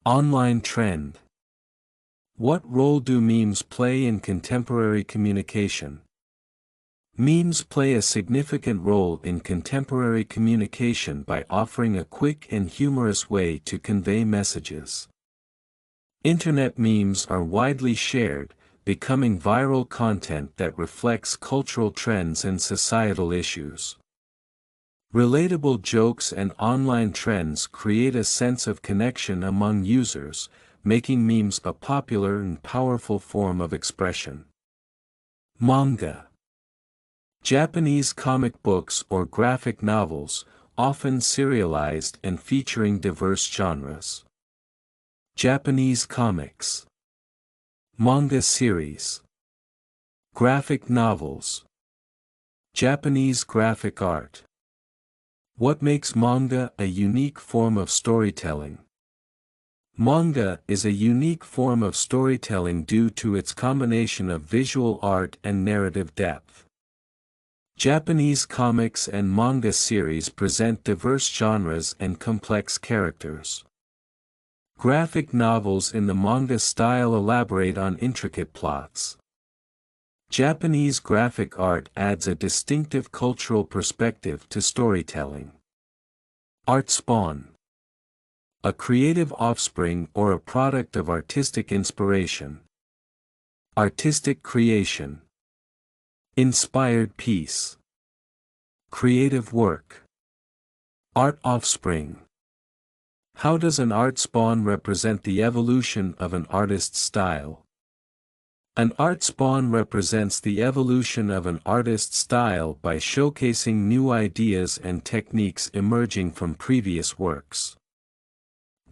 Online trend. What role do memes play in contemporary communication? Memes play a significant role in contemporary communication by offering a quick and humorous way to convey messages. Internet memes are widely shared, becoming viral content that reflects cultural trends and societal issues. Relatable jokes and online trends create a sense of connection among users, making memes a popular and powerful form of expression. Manga. Japanese comic books or graphic novels, often serialized and featuring diverse genres. Japanese comics. Manga series. Graphic novels. Japanese graphic art. What makes manga a unique form of storytelling? Manga is a unique form of storytelling due to its combination of visual art and narrative depth. Japanese comics and manga series present diverse genres and complex characters. Graphic novels in the manga style elaborate on intricate plots. Japanese graphic art adds a distinctive cultural perspective to storytelling. Art spawn. A creative offspring or a product of artistic inspiration. Artistic creation. Inspired piece. Creative work. Art offspring. How does an art spawn represent the evolution of an artist's style? An art spawn represents the evolution of an artist's style by showcasing new ideas and techniques emerging from previous works.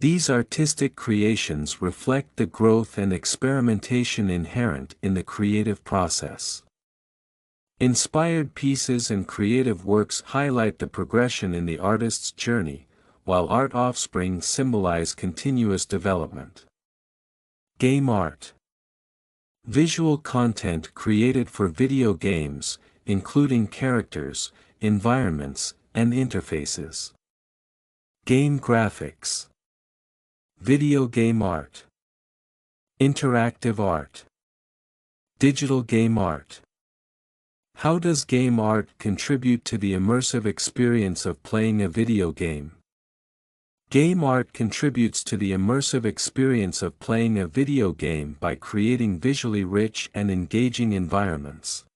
These artistic creations reflect the growth and experimentation inherent in the creative process. Inspired pieces and creative works highlight the progression in the artist's journey, while art offspring symbolize continuous development. Game art. Visual content created for video games, including characters, environments, and interfaces. Game graphics. Video game art. Interactive art. Digital game art. How does game art contribute to the immersive experience of playing a video game? Game art contributes to the immersive experience of playing a video game by creating visually rich and engaging environments.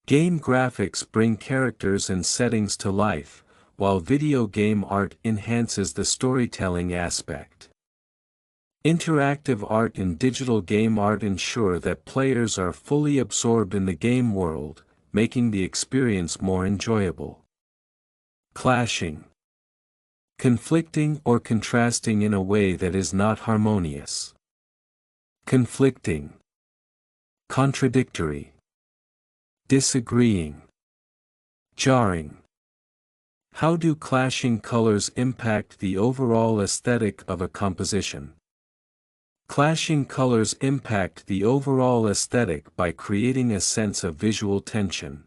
Game graphics bring characters and settings to life, while video game art enhances the storytelling aspect. Interactive art and digital game art ensure that players are fully absorbed in the game world, making the experience more enjoyable. Clashing. Conflicting or contrasting in a way that is not harmonious. Conflicting. Contradictory. Disagreeing. Jarring. How do clashing colors impact the overall aesthetic of a composition? Clashing colors impact the overall aesthetic by creating a sense of visual tension.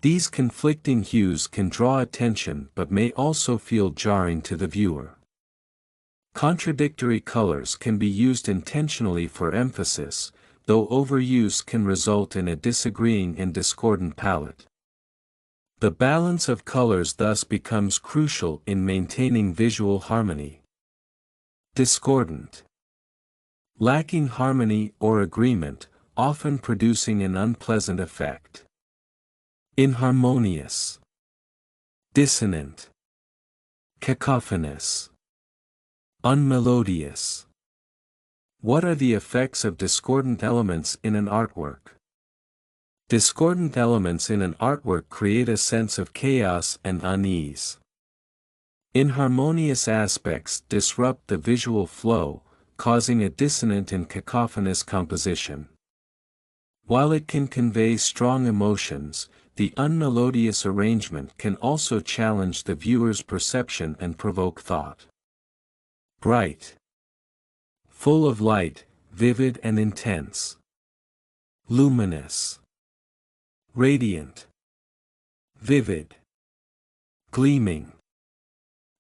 These conflicting hues can draw attention but may also feel jarring to the viewer. Contradictory colors can be used intentionally for emphasis, though overuse can result in a disagreeing and discordant palette. The balance of colors thus becomes crucial in maintaining visual harmony. Discordant. Lacking harmony or agreement, often producing an unpleasant effect. Inharmonious. Dissonant. Cacophonous. Unmelodious. What are the effects of discordant elements in an artwork? Discordant elements in an artwork create a sense of chaos and unease. Inharmonious aspects disrupt the visual flow, causing a dissonant and cacophonous composition. While it can convey strong emotions, the unmelodious arrangement can also challenge the viewer's perception and provoke thought. Bright. Full of light, vivid and intense. Luminous. Radiant. Vivid. Gleaming.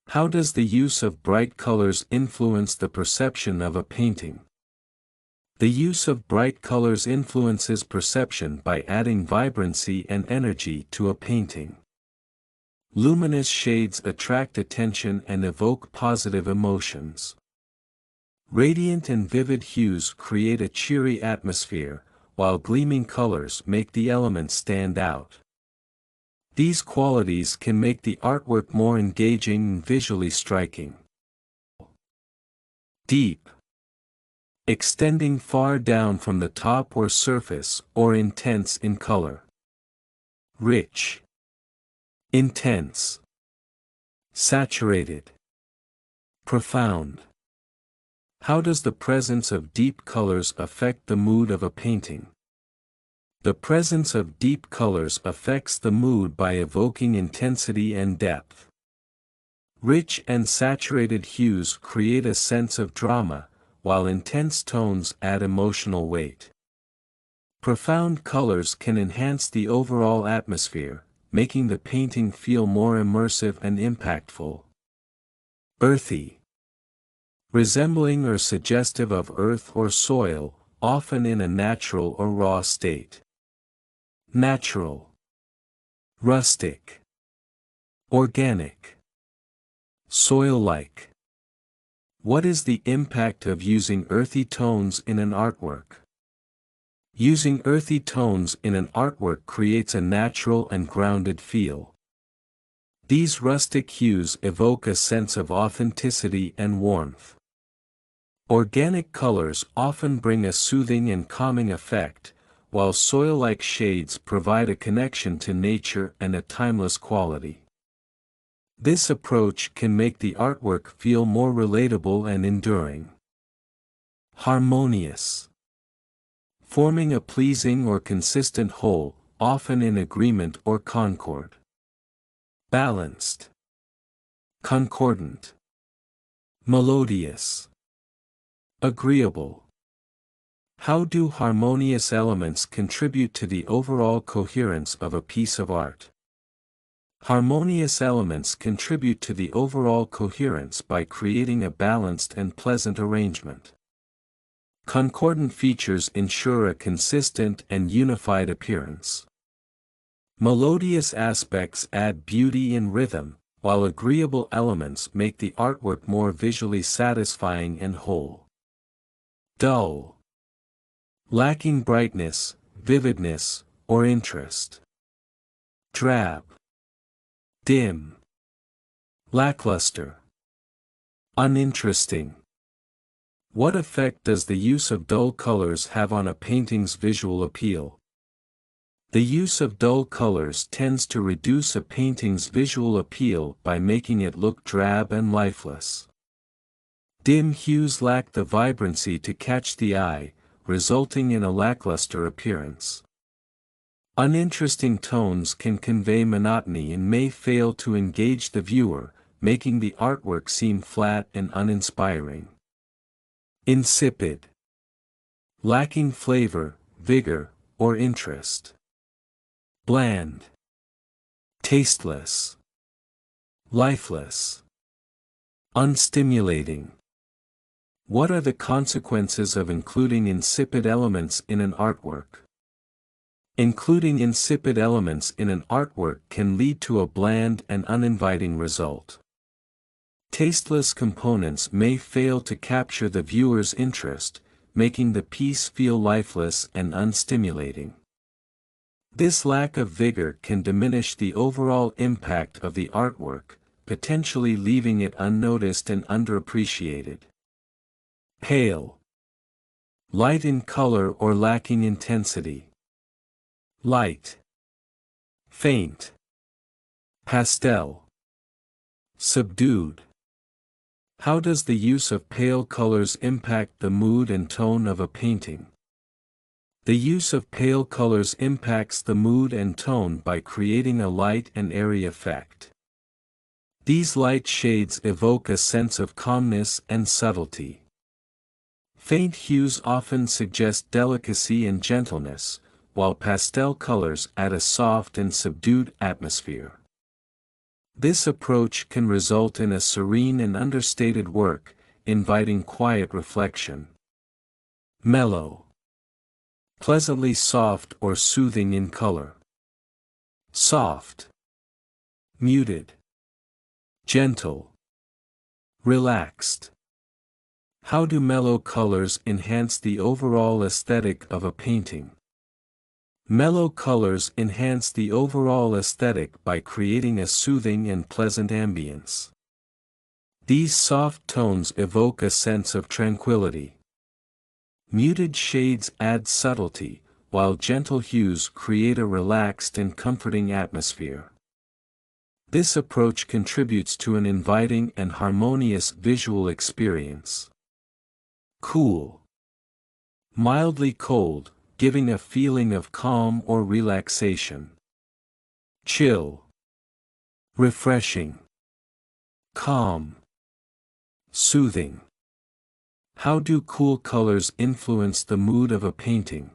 How does the use of bright colors influence the perception of a painting? The use of bright colors influences perception by adding vibrancy and energy to a painting. Luminous shades attract attention and evoke positive emotions. Radiant and vivid hues create a cheery atmosphere, while gleaming colors make the elements stand out. These qualities can make the artwork more engaging and visually striking. Deep. Extending far down from the top or surface, or intense in color. Rich. Intense. Saturated. Profound. How does the presence of deep colors affect the mood of a painting? The presence of deep colors affects the mood by evoking intensity and depth. Rich and saturated hues create a sense of drama, while intense tones add emotional weight. Profound colors can enhance the overall atmosphere, making the painting feel more immersive and impactful. Earthy. Resembling or suggestive of earth or soil, often in a natural or raw state. Natural. Rustic. Organic. Soil-like. What is the impact of using earthy tones in an artwork? Using earthy tones in an artwork creates a natural and grounded feel. These rustic hues evoke a sense of authenticity and warmth. Organic colors often bring a soothing and calming effect, while soil-like shades provide a connection to nature and a timeless quality. This approach can make the artwork feel more relatable and enduring. Harmonious. Forming a pleasing or consistent whole, often in agreement or concord. Balanced. Concordant. Melodious. Agreeable. How do harmonious elements contribute to the overall coherence of a piece of art? Harmonious elements contribute to the overall coherence by creating a balanced and pleasant arrangement. Concordant features ensure a consistent and unified appearance. Melodious aspects add beauty and rhythm, while agreeable elements make the artwork more visually satisfying and whole. Dull. Lacking brightness, vividness, or interest. Drab. Dim. Lackluster. Uninteresting. What effect does the use of dull colors have on a painting's visual appeal? The use of dull colors tends to reduce a painting's visual appeal by making it look drab and lifeless. Dim hues lack the vibrancy to catch the eye, resulting in a lackluster appearance. Uninteresting tones can convey monotony and may fail to engage the viewer, making the artwork seem flat and uninspiring. Insipid. Lacking flavor, vigor, or interest. Bland. Tasteless. Lifeless. Unstimulating. What are the consequences of including insipid elements in an artwork? Including insipid elements in an artwork can lead to a bland and uninviting result. Tasteless components may fail to capture the viewer's interest, making the piece feel lifeless and unstimulating. This lack of vigor can diminish the overall impact of the artwork, potentially leaving it unnoticed and underappreciated. Pale. Light in color or lacking intensity. light, faint, pastel, subdued. How does the use of pale colors impact the mood and tone of a painting? The use of pale colors impacts the mood and tone by creating a light and airy effect. These light shades evoke a sense of calmness and subtlety. Faint hues often suggest delicacy and gentleness, while pastel colors add a soft and subdued atmosphere. This approach can result in a serene and understated work, inviting quiet reflection. Mellow, pleasantly soft or soothing in color. Soft, muted, gentle, relaxed. How do mellow colors enhance the overall aesthetic of a painting? Mellow colors enhance the overall aesthetic by creating a soothing and pleasant ambience. These soft tones evoke a sense of tranquility. Muted shades add subtlety, while gentle hues create a relaxed and comforting atmosphere. This approach contributes to an inviting and harmonious visual experience. Cool, mildly cold, giving a feeling of calm or relaxation. Chill, refreshing, calm, soothing. How do cool colors influence the mood of a painting?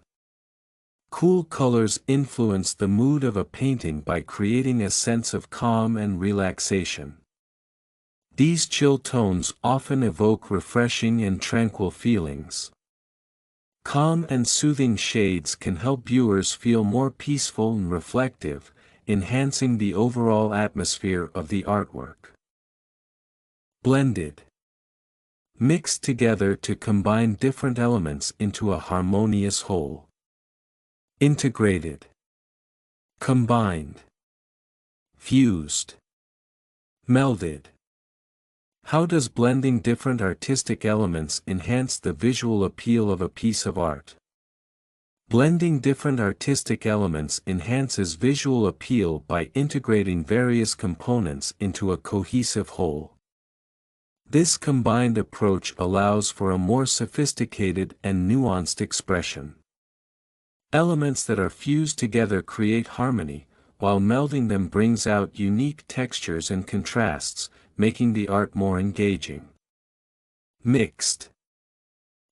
Cool colors influence the mood of a painting by creating a sense of calm and relaxation. These chill tones often evoke refreshing and tranquil feelings. Calm and soothing shades can help viewers feel more peaceful and reflective, enhancing the overall atmosphere of the artwork. Blended, mixed together to combine different elements into a harmonious whole. Integrated, combined, fused, melded. How does blending different artistic elements enhance the visual appeal of a piece of art? Blending different artistic elements enhances visual appeal by integrating various components into a cohesive whole. This combined approach allows for a more sophisticated and nuanced expression. Elements that are fused together create harmony, while melding them brings out unique textures and contrasts, making the art more engaging. Mixed,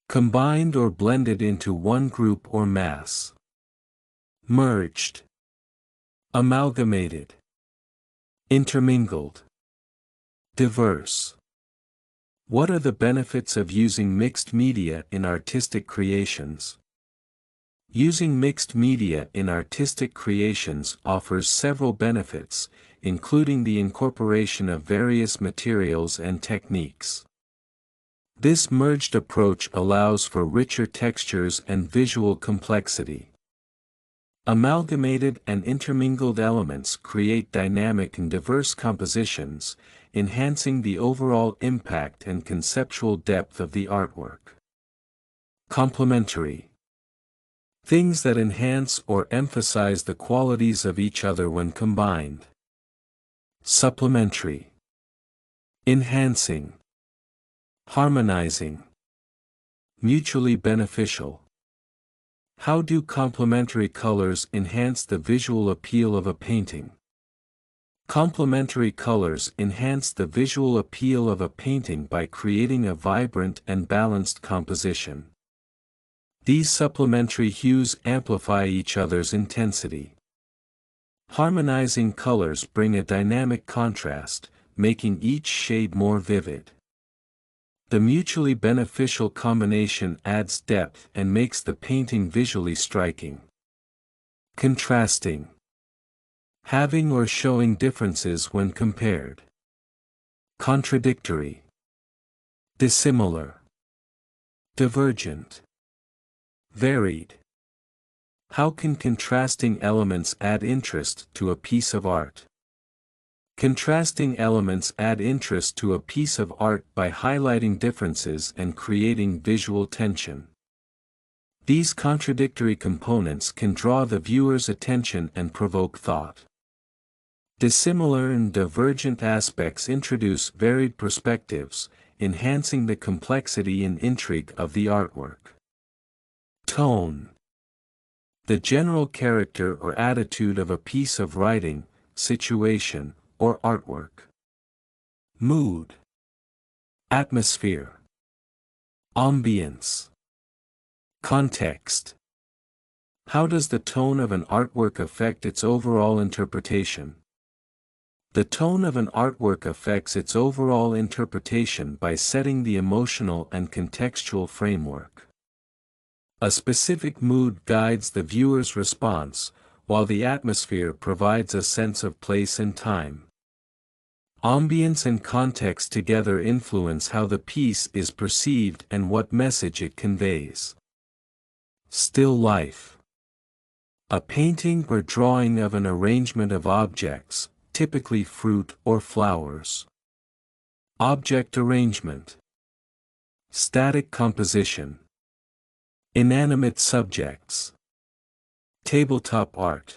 combined or blended into one group or mass. Merged, amalgamated, intermingled, diverse. What are the benefits of using mixed media in artistic creations? Using mixed media in artistic creations offers several benefits, including the incorporation of various materials and techniques. This merged approach allows for richer textures and visual complexity. Amalgamated and intermingled elements create dynamic and diverse compositions, enhancing the overall impact and conceptual depth of the artwork. Complementary. Things that enhance or emphasize the qualities of each other when combined. Supplementary. Enhancing. Harmonizing. Mutually beneficial. How do complementary colors enhance the visual appeal of a painting? Complementary colors enhance the visual appeal of a painting by creating a vibrant and balanced composition. These supplementary hues amplify each other's intensity. Harmonizing colors bring a dynamic contrast, making each shade more vivid. The mutually beneficial combination adds depth and makes the painting visually striking. Contrasting. Having or showing differences when compared. Contradictory. Dissimilar. Divergent. Varied. How can contrasting elements add interest to a piece of art? Contrasting elements add interest to a piece of art by highlighting differences and creating visual tension. These contradictory components can draw the viewer's attention and provoke thought. Dissimilar and divergent aspects introduce varied perspectives, enhancing the complexity and intrigue of the artwork. Tone. The general character or attitude of a piece of writing, situation, or artwork. Mood. Atmosphere. Ambience. Context. How does the tone of an artwork affect its overall interpretation? The tone of an artwork affects its overall interpretation by setting the emotional and contextual framework. A specific mood guides the viewer's response, while the atmosphere provides a sense of place and time. Ambience and context together influence how the piece is perceived and what message it conveys. Still life. A painting or drawing of an arrangement of objects, typically fruit or flowers. Object arrangement. Static composition. Inanimate subjects. Tabletop art.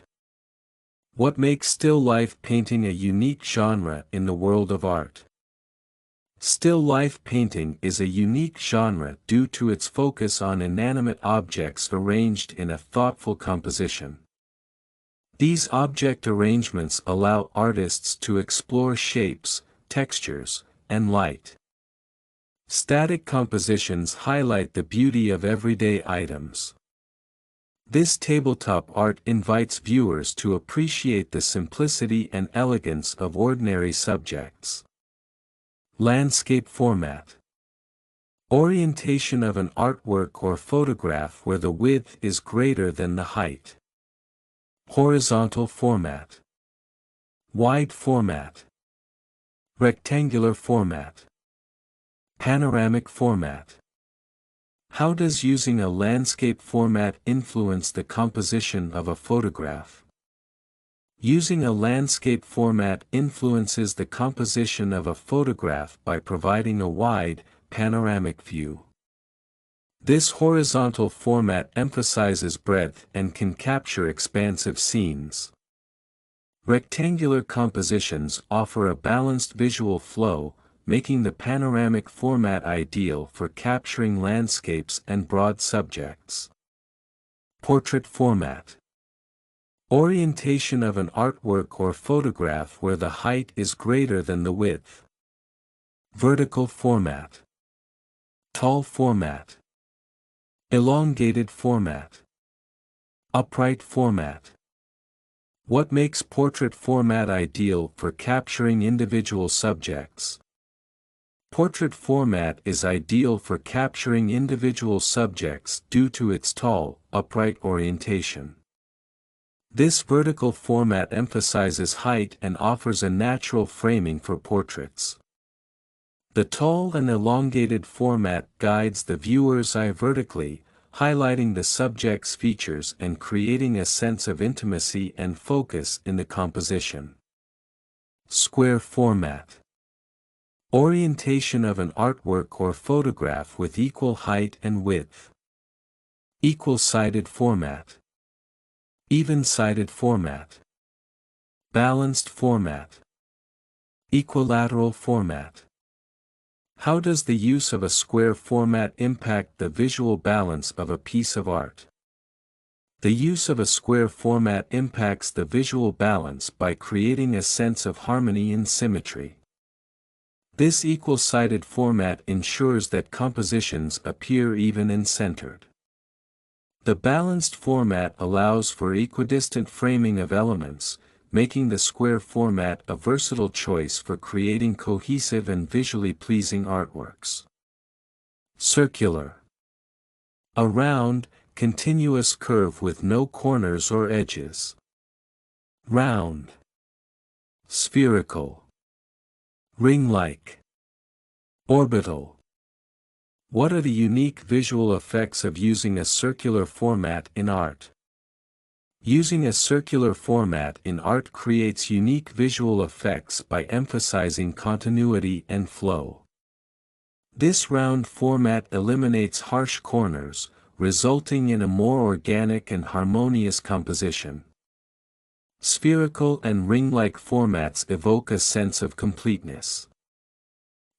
What makes still life painting a unique genre in the world of art? Still life painting is a unique genre due to its focus on inanimate objects arranged in a thoughtful composition. These object arrangements allow artists to explore shapes, textures, and light. Static compositions highlight the beauty of everyday items. This tabletop art invites viewers to appreciate the simplicity and elegance of ordinary subjects. Landscape format. Orientation of an artwork or photograph where the width is greater than the height. Horizontal format. Wide format. Rectangular format. Panoramic format. How does using a landscape format influence the composition of a photograph? Using a landscape format influences the composition of a photograph by providing a wide, panoramic view. This horizontal format emphasizes breadth and can capture expansive scenes. Rectangular compositions offer a balanced visual flow, making the panoramic format ideal for capturing landscapes and broad subjects. Portrait format. Orientation of an artwork or photograph where the height is greater than the width. Vertical format. Tall format. Elongated format. Upright format. What makes portrait format ideal for capturing individual subjects? Portrait format is ideal for capturing individual subjects due to its tall, upright orientation. This vertical format emphasizes height and offers a natural framing for portraits. The tall and elongated format guides the viewer's eye vertically, highlighting the subject's features and creating a sense of intimacy and focus in the composition. Square format. Orientation of an artwork or photograph with equal height and width. Equal-sided format. Even-sided format. Balanced format. Equilateral format. How does the use of a square format impact the visual balance of a piece of art? The use of a square format impacts the visual balance by creating a sense of harmony and symmetry. This equal-sided format ensures that compositions appear even and centered. The balanced format allows for equidistant framing of elements, making the square format a versatile choice for creating cohesive and visually pleasing artworks. Circular. A round, continuous curve with no corners or edges. Round. Spherical. Ring-like. Orbital. What are the unique visual effects of using a circular format in art? Using a circular format in art creates unique visual effects by emphasizing continuity and flow. This round format eliminates harsh corners, resulting in a more organic and harmonious composition. Spherical and ring-like formats evoke a sense of completeness.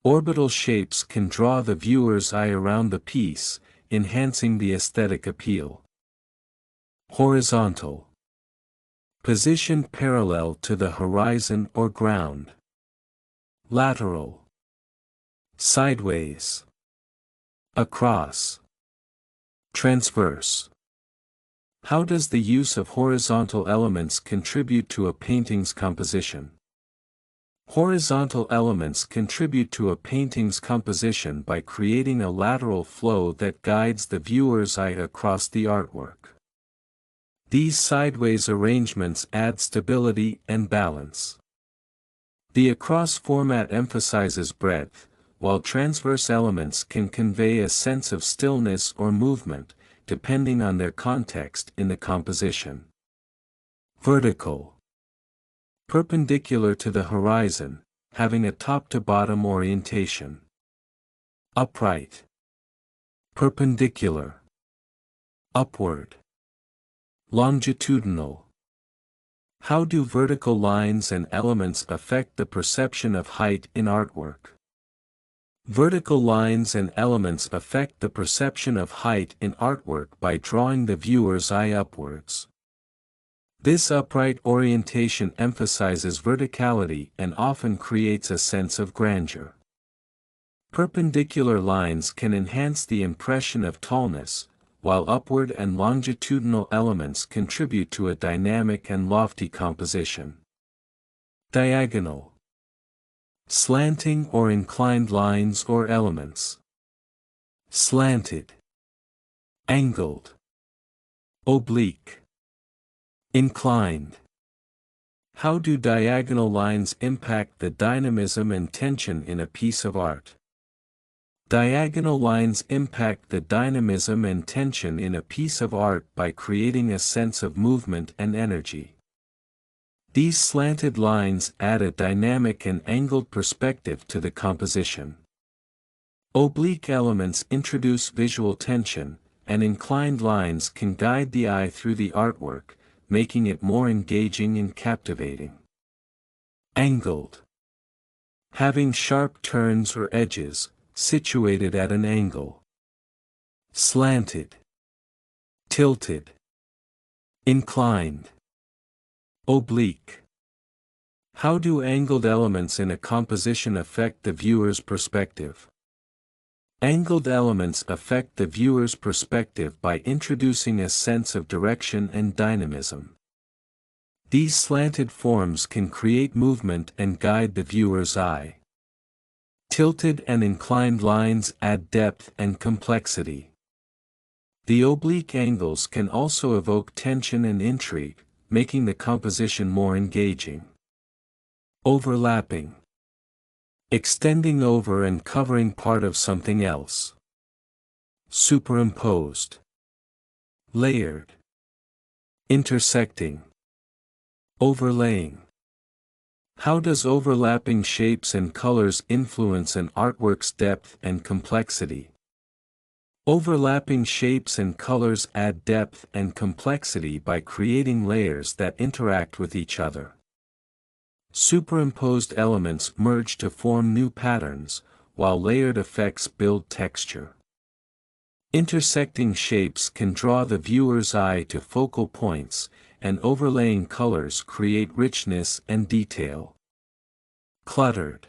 Orbital shapes can draw the viewer's eye around the piece, enhancing the aesthetic appeal. Horizontal. Positioned parallel to the horizon or ground. Lateral. Sideways. Across. Transverse. How does the use of horizontal elements contribute to a painting's composition? Horizontal elements contribute to a painting's composition by creating a lateral flow that guides the viewer's eye across the artwork. These sideways arrangements add stability and balance. The across format emphasizes breadth, while transverse elements can convey a sense of stillness or movement, depending on their context in the composition. Vertical. Perpendicular to the horizon, having a top-to-bottom orientation. Upright. Perpendicular. Upward. Longitudinal. How do vertical lines and elements affect the perception of height in artwork? Vertical lines and elements affect the perception of height in artwork by drawing the viewer's eye upwards. This upright orientation emphasizes verticality and often creates a sense of grandeur. Perpendicular lines can enhance the impression of tallness, while upward and longitudinal elements contribute to a dynamic and lofty composition. Diagonal. Slanting or inclined lines or elements. Slanted. Angled. Oblique. Inclined. How do diagonal lines impact the dynamism and tension in a piece of art? Diagonal lines impact the dynamism and tension in a piece of art by creating a sense of movement and energy. These slanted lines add a dynamic and angled perspective to the composition. Oblique elements introduce visual tension, and inclined lines can guide the eye through the artwork, making it more engaging and captivating. Angled. Having sharp turns or edges, situated at an angle. Slanted. Tilted. Inclined. Oblique. How do angled elements in a composition affect the viewer's perspective? Angled elements affect the viewer's perspective by introducing a sense of direction and dynamism. These slanted forms can create movement and guide the viewer's eye. Tilted and inclined lines add depth and complexity. The oblique angles can also evoke tension and intrigue, making the composition more engaging. Overlapping. Extending over and covering part of something else. Superimposed. Layered. Intersecting. Overlaying. How does overlapping shapes and colors influence an artwork's depth and complexity? Overlapping shapes and colors add depth and complexity by creating layers that interact with each other. Superimposed elements merge to form new patterns, while layered effects build texture. Intersecting shapes can draw the viewer's eye to focal points, and overlaying colors create richness and detail. Cluttered.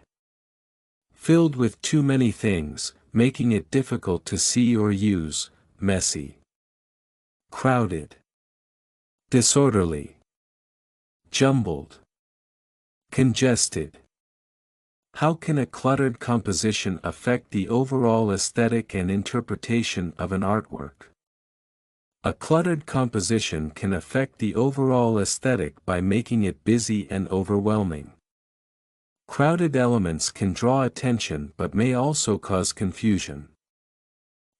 Filled with too many things, making it difficult to see or use, messy. Crowded. Disorderly. Jumbled. Congested. How can a cluttered composition affect the overall aesthetic and interpretation of an artwork? A cluttered composition can affect the overall aesthetic by making it busy and overwhelming. Crowded elements can draw attention but may also cause confusion.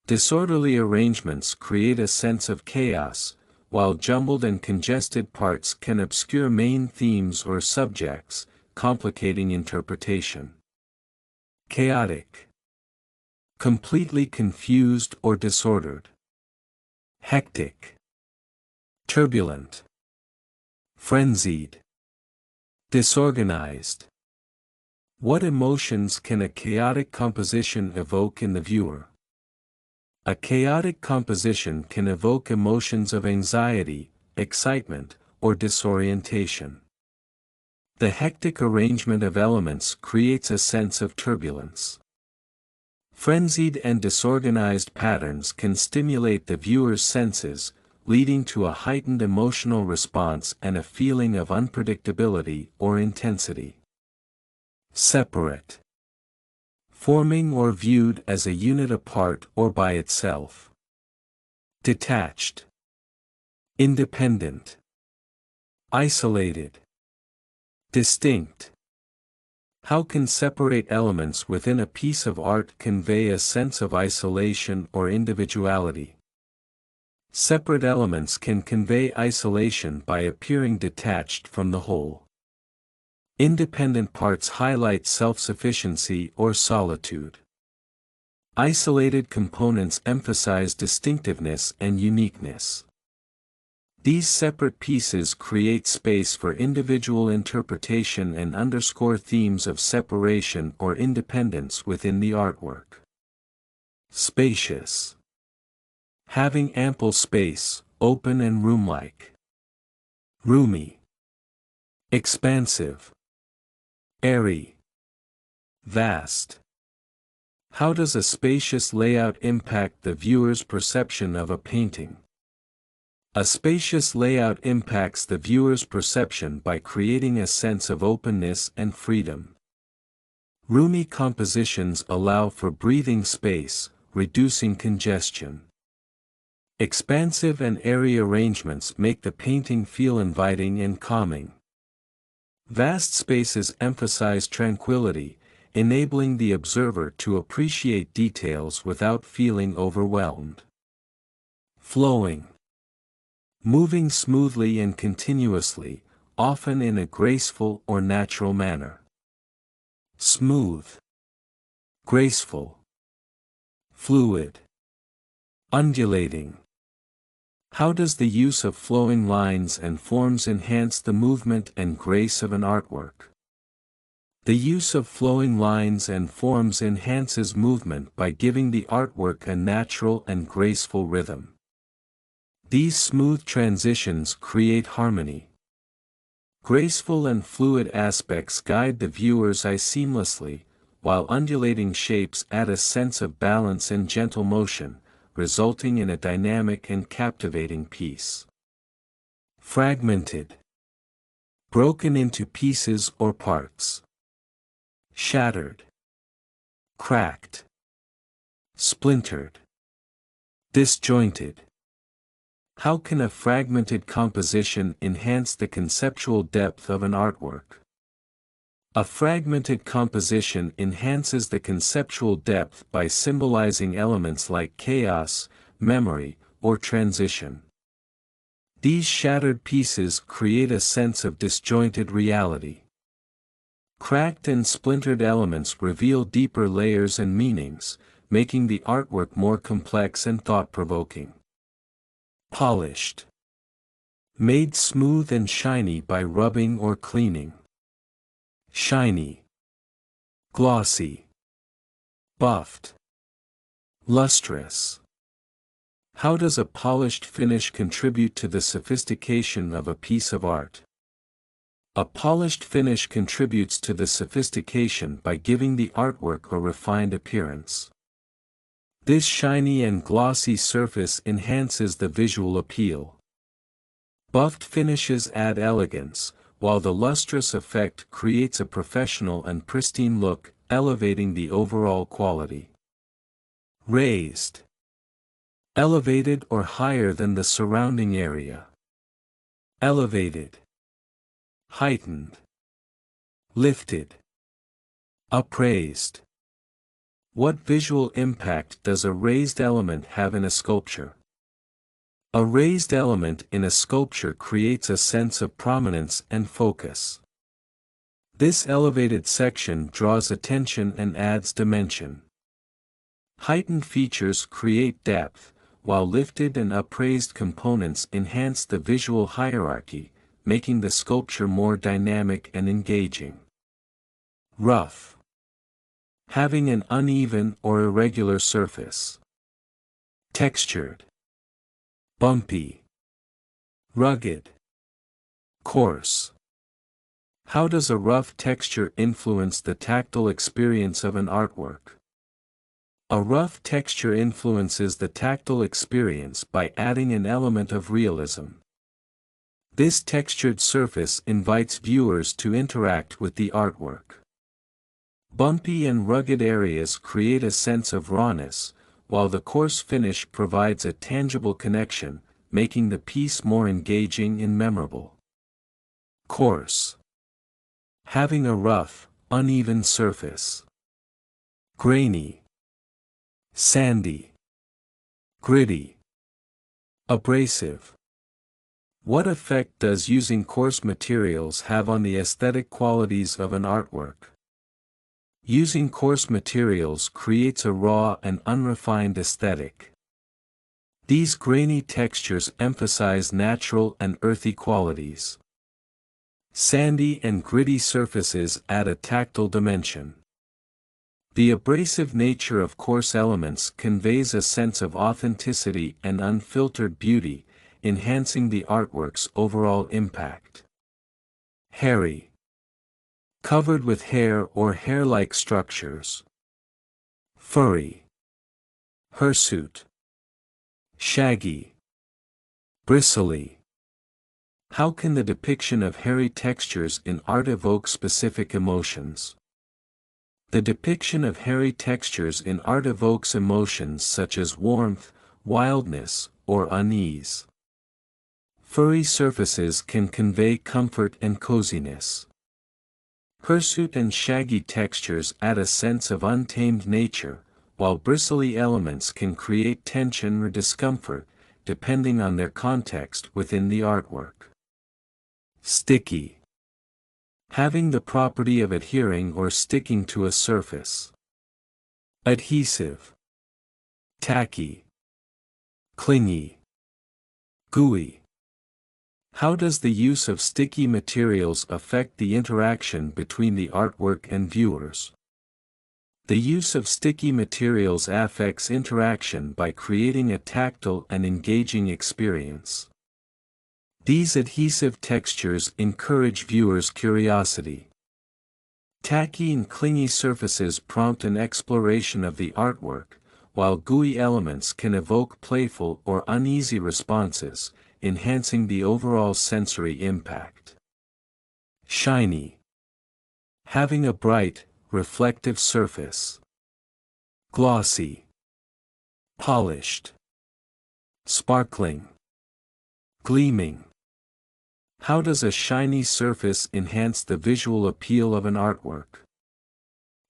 Disorderly arrangements create a sense of chaos, while jumbled and congested parts can obscure main themes or subjects, complicating interpretation. Chaotic. Completely confused or disordered. hectic, turbulent, frenzied, disorganized. What emotions can a chaotic composition evoke in the viewer? A chaotic composition can evoke emotions of anxiety, excitement, or disorientation. The hectic arrangement of elements creates a sense of turbulence. Frenzied and disorganized patterns can stimulate the viewer's senses, leading to a heightened emotional response and a feeling of unpredictability or intensity. Separate. Forming or viewed as a unit apart or by itself. Detached. Independent. Isolated. Distinct. How can separate elements within a piece of art convey a sense of isolation or individuality? Separate elements can convey isolation by appearing detached from the whole. Independent parts highlight self-sufficiency or solitude. Isolated components emphasize distinctiveness and uniqueness. These separate pieces create space for individual interpretation and underscore themes of separation or independence within the artwork. Spacious. Having ample space, open and room-like. Roomy. Expansive. Airy. Vast. How does a spacious layout impact the viewer's perception of a painting? A spacious layout impacts the viewer's perception by creating a sense of openness and freedom. Roomy compositions allow for breathing space, reducing congestion. Expansive and airy arrangements make the painting feel inviting and calming. Vast spaces emphasize tranquility, enabling the observer to appreciate details without feeling overwhelmed. Flowing. Moving smoothly and continuously, often in a graceful or natural manner. Smooth. Graceful. Fluid. Undulating. How does the use of flowing lines and forms enhance the movement and grace of an artwork? The use of flowing lines and forms enhances movement by giving the artwork a natural and graceful rhythm. These smooth transitions create harmony. Graceful and fluid aspects guide the viewer's eye seamlessly, while undulating shapes add a sense of balance and gentle motion, resulting in a dynamic and captivating piece. Fragmented. Broken into pieces or parts. Shattered. Cracked. Splintered. Disjointed. How can a fragmented composition enhance the conceptual depth of an artwork? A fragmented composition enhances the conceptual depth by symbolizing elements like chaos, memory, or transition. These shattered pieces create a sense of disjointed reality. Cracked and splintered elements reveal deeper layers and meanings, making the artwork more complex and thought-provoking. Polished. Made smooth and shiny by rubbing or cleaning. Shiny. Glossy. Buffed. Lustrous. How does a polished finish contribute to the sophistication of a piece of art? A polished finish contributes to the sophistication by giving the artwork a refined appearance. This shiny and glossy surface enhances the visual appeal. Buffed finishes add elegance, while the lustrous effect creates a professional and pristine look, elevating the overall quality. Raised. Elevated or higher than the surrounding area. Elevated. Heightened. Lifted. Upraised. What visual impact does a raised element have in a sculpture? A raised element in a sculpture creates a sense of prominence and focus. This elevated section draws attention and adds dimension. Heightened features create depth, while lifted and upraised components enhance the visual hierarchy, making the sculpture more dynamic and engaging. Rough. Having an uneven or irregular surface. Textured. Bumpy. Rugged. Coarse. How does a rough texture influence the tactile experience of an artwork? A rough texture influences the tactile experience by adding an element of realism. This textured surface invites viewers to interact with the artwork. Bumpy and rugged areas create a sense of rawness, while the coarse finish provides a tangible connection, making the piece more engaging and memorable. Coarse. Having a rough, uneven surface. Grainy. Sandy. Gritty. Abrasive. What effect does using coarse materials have on the aesthetic qualities of an artwork? Using coarse materials creates a raw and unrefined aesthetic. These grainy textures emphasize natural and earthy qualities. Sandy and gritty surfaces add a tactile dimension. The abrasive nature of coarse elements conveys a sense of authenticity and unfiltered beauty, enhancing the artwork's overall impact. Hairy. Covered with hair or hair-like structures. Furry. Hirsute. Shaggy. Bristly. How can the depiction of hairy textures in art evoke specific emotions? The depiction of hairy textures in art evokes emotions such as warmth, wildness, or unease. Furry surfaces can convey comfort and coziness. Hirsute and shaggy textures add a sense of untamed nature, while bristly elements can create tension or discomfort, depending on their context within the artwork. Sticky. Having the property of adhering or sticking to a surface. Adhesive. Tacky. Clingy. Gooey. How does the use of sticky materials affect the interaction between the artwork and viewers? The use of sticky materials affects interaction by creating a tactile and engaging experience. These adhesive textures encourage viewers' curiosity. Tacky and clingy surfaces prompt an exploration of the artwork, while gooey elements can evoke playful or uneasy responses, enhancing the overall sensory impact. Shiny. Having a bright, reflective surface. Glossy. Polished. Sparkling. Gleaming. How does a shiny surface enhance the visual appeal of an artwork?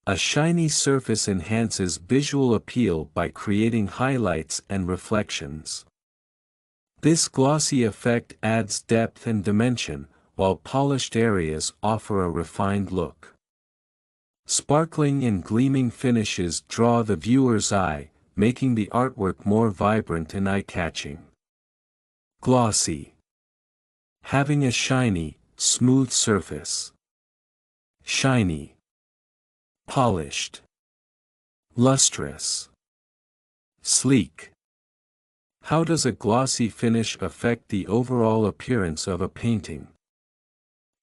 A shiny surface enhances visual appeal by creating highlights and reflections. This glossy effect adds depth and dimension, while polished areas offer a refined look. Sparkling and gleaming finishes draw the viewer's eye, making the artwork more vibrant and eye-catching. Glossy. Having a shiny, smooth surface. Shiny. Polished. Lustrous. Sleek. How does a glossy finish affect the overall appearance of a painting?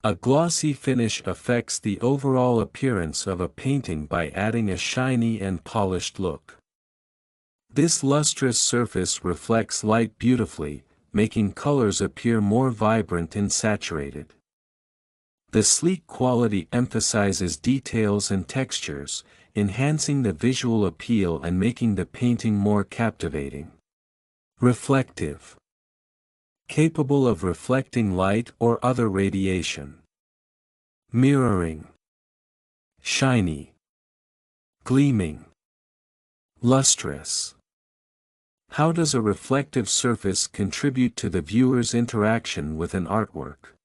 A glossy finish affects the overall appearance of a painting by adding a shiny and polished look. This lustrous surface reflects light beautifully, making colors appear more vibrant and saturated. The sleek quality emphasizes details and textures, enhancing the visual appeal and making the painting more captivating. Reflective. Capable of reflecting light or other radiation. Mirroring. Shiny. Gleaming. Lustrous. How does a reflective surface contribute to the viewer's interaction with an artwork?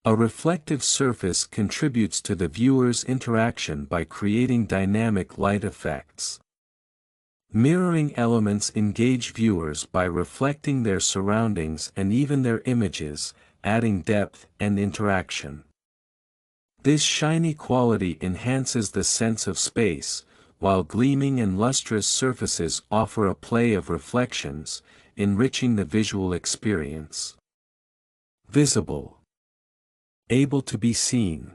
A reflective surface contributes to the viewer's interaction by creating dynamic light effects. Mirroring elements engage viewers by reflecting their surroundings and even their images, adding depth and interaction. This shiny quality enhances the sense of space, while gleaming and lustrous surfaces offer a play of reflections, enriching the visual experience. Visible. Able to be seen.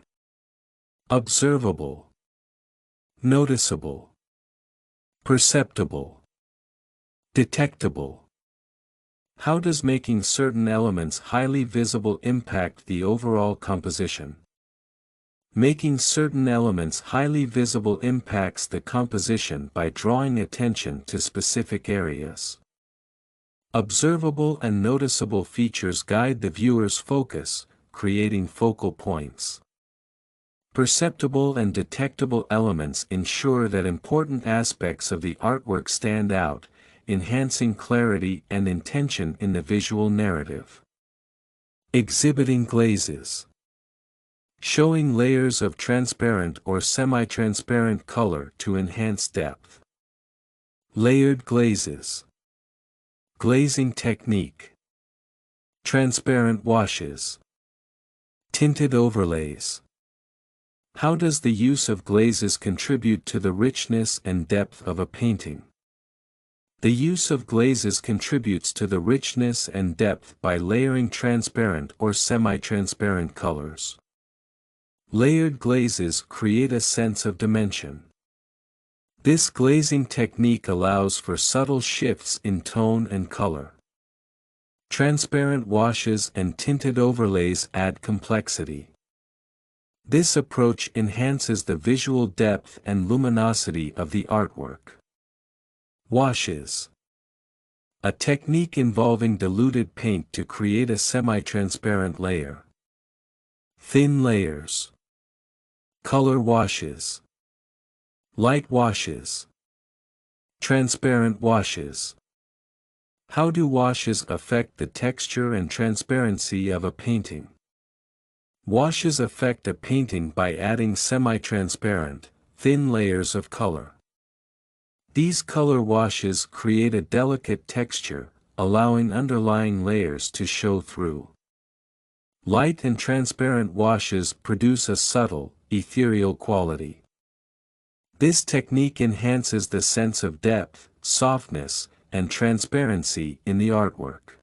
Observable. Noticeable. Perceptible. Detectable. How does making certain elements highly visible impact the overall composition? Making certain elements highly visible impacts the composition by drawing attention to specific areas. Observable and noticeable features guide the viewer's focus, creating focal points. Perceptible and detectable elements ensure that important aspects of the artwork stand out, enhancing clarity and intention in the visual narrative. Exhibiting glazes. Showing layers of transparent or semi-transparent color to enhance depth. Layered glazes. Glazing technique. Transparent washes. Tinted overlays. How does the use of glazes contribute to the richness and depth of a painting? The use of glazes contributes to the richness and depth by layering transparent or semi-transparent colors. Layered glazes create a sense of dimension. This glazing technique allows for subtle shifts in tone and color. Transparent washes and tinted overlays add complexity. This approach enhances the visual depth and luminosity of the artwork. Washes. A technique involving diluted paint to create a semi-transparent layer. Thin layers. Color washes. Light washes. Transparent washes. How do washes affect the texture and transparency of a painting? Washes affect a painting by adding semi-transparent, thin layers of color. These color washes create a delicate texture, allowing underlying layers to show through. Light and transparent washes produce a subtle, ethereal quality. This technique enhances the sense of depth, softness, and transparency in the artwork.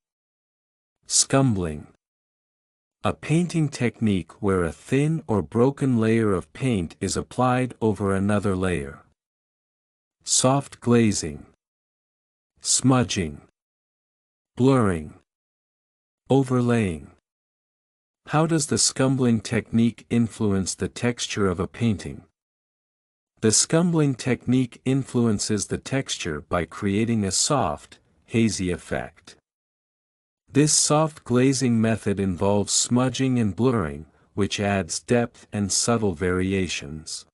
Scumbling. A painting technique where a thin or broken layer of paint is applied over another layer. Soft glazing. Smudging. Blurring. Overlaying. How does the scumbling technique influence the texture of a painting? The scumbling technique influences the texture by creating a soft, hazy effect. This soft glazing method involves smudging and blurring, which adds depth and subtle variations.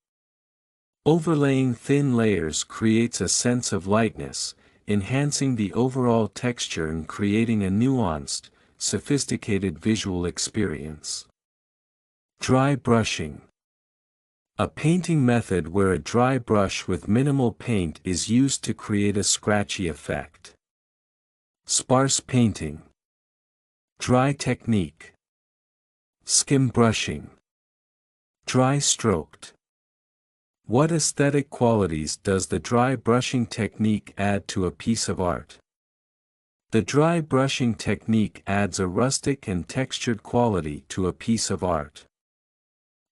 Overlaying thin layers creates a sense of lightness, enhancing the overall texture and creating a nuanced, sophisticated visual experience. Dry brushing. A painting method where a dry brush with minimal paint is used to create a scratchy effect. Sparse painting. Dry technique. Skim brushing. Dry stroked. What aesthetic qualities does the dry brushing technique add to a piece of art? The dry brushing technique adds a rustic and textured quality to a piece of art.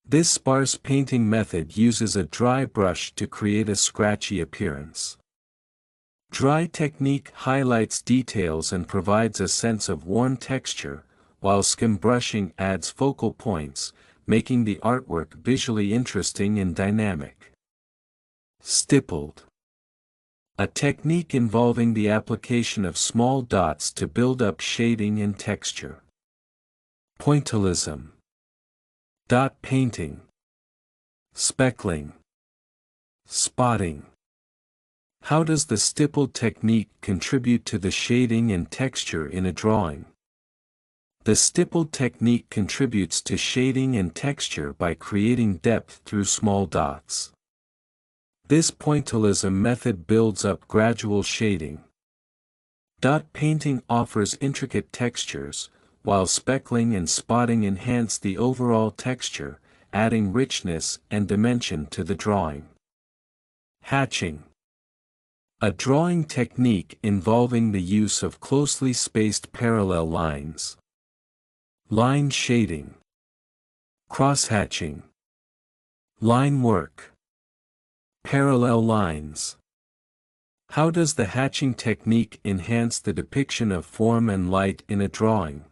This sparse painting method uses a dry brush to create a scratchy appearance. Dry technique highlights details and provides a sense of worn texture, while skim brushing adds focal points, making the artwork visually interesting and dynamic. Stippled. A technique involving the application of small dots to build up shading and texture. Pointillism. Dot painting. Speckling. Spotting. How does the stippled technique contribute to the shading and texture in a drawing? The stippled technique contributes to shading and texture by creating depth through small dots. This pointillism method builds up gradual shading. Dot painting offers intricate textures, while speckling and spotting enhance the overall texture, adding richness and dimension to the drawing. Hatching. A drawing technique involving the use of closely spaced parallel lines. Line shading. Cross-hatching. Line work. Parallel lines. How does the hatching technique enhance the depiction of form and light in a drawing?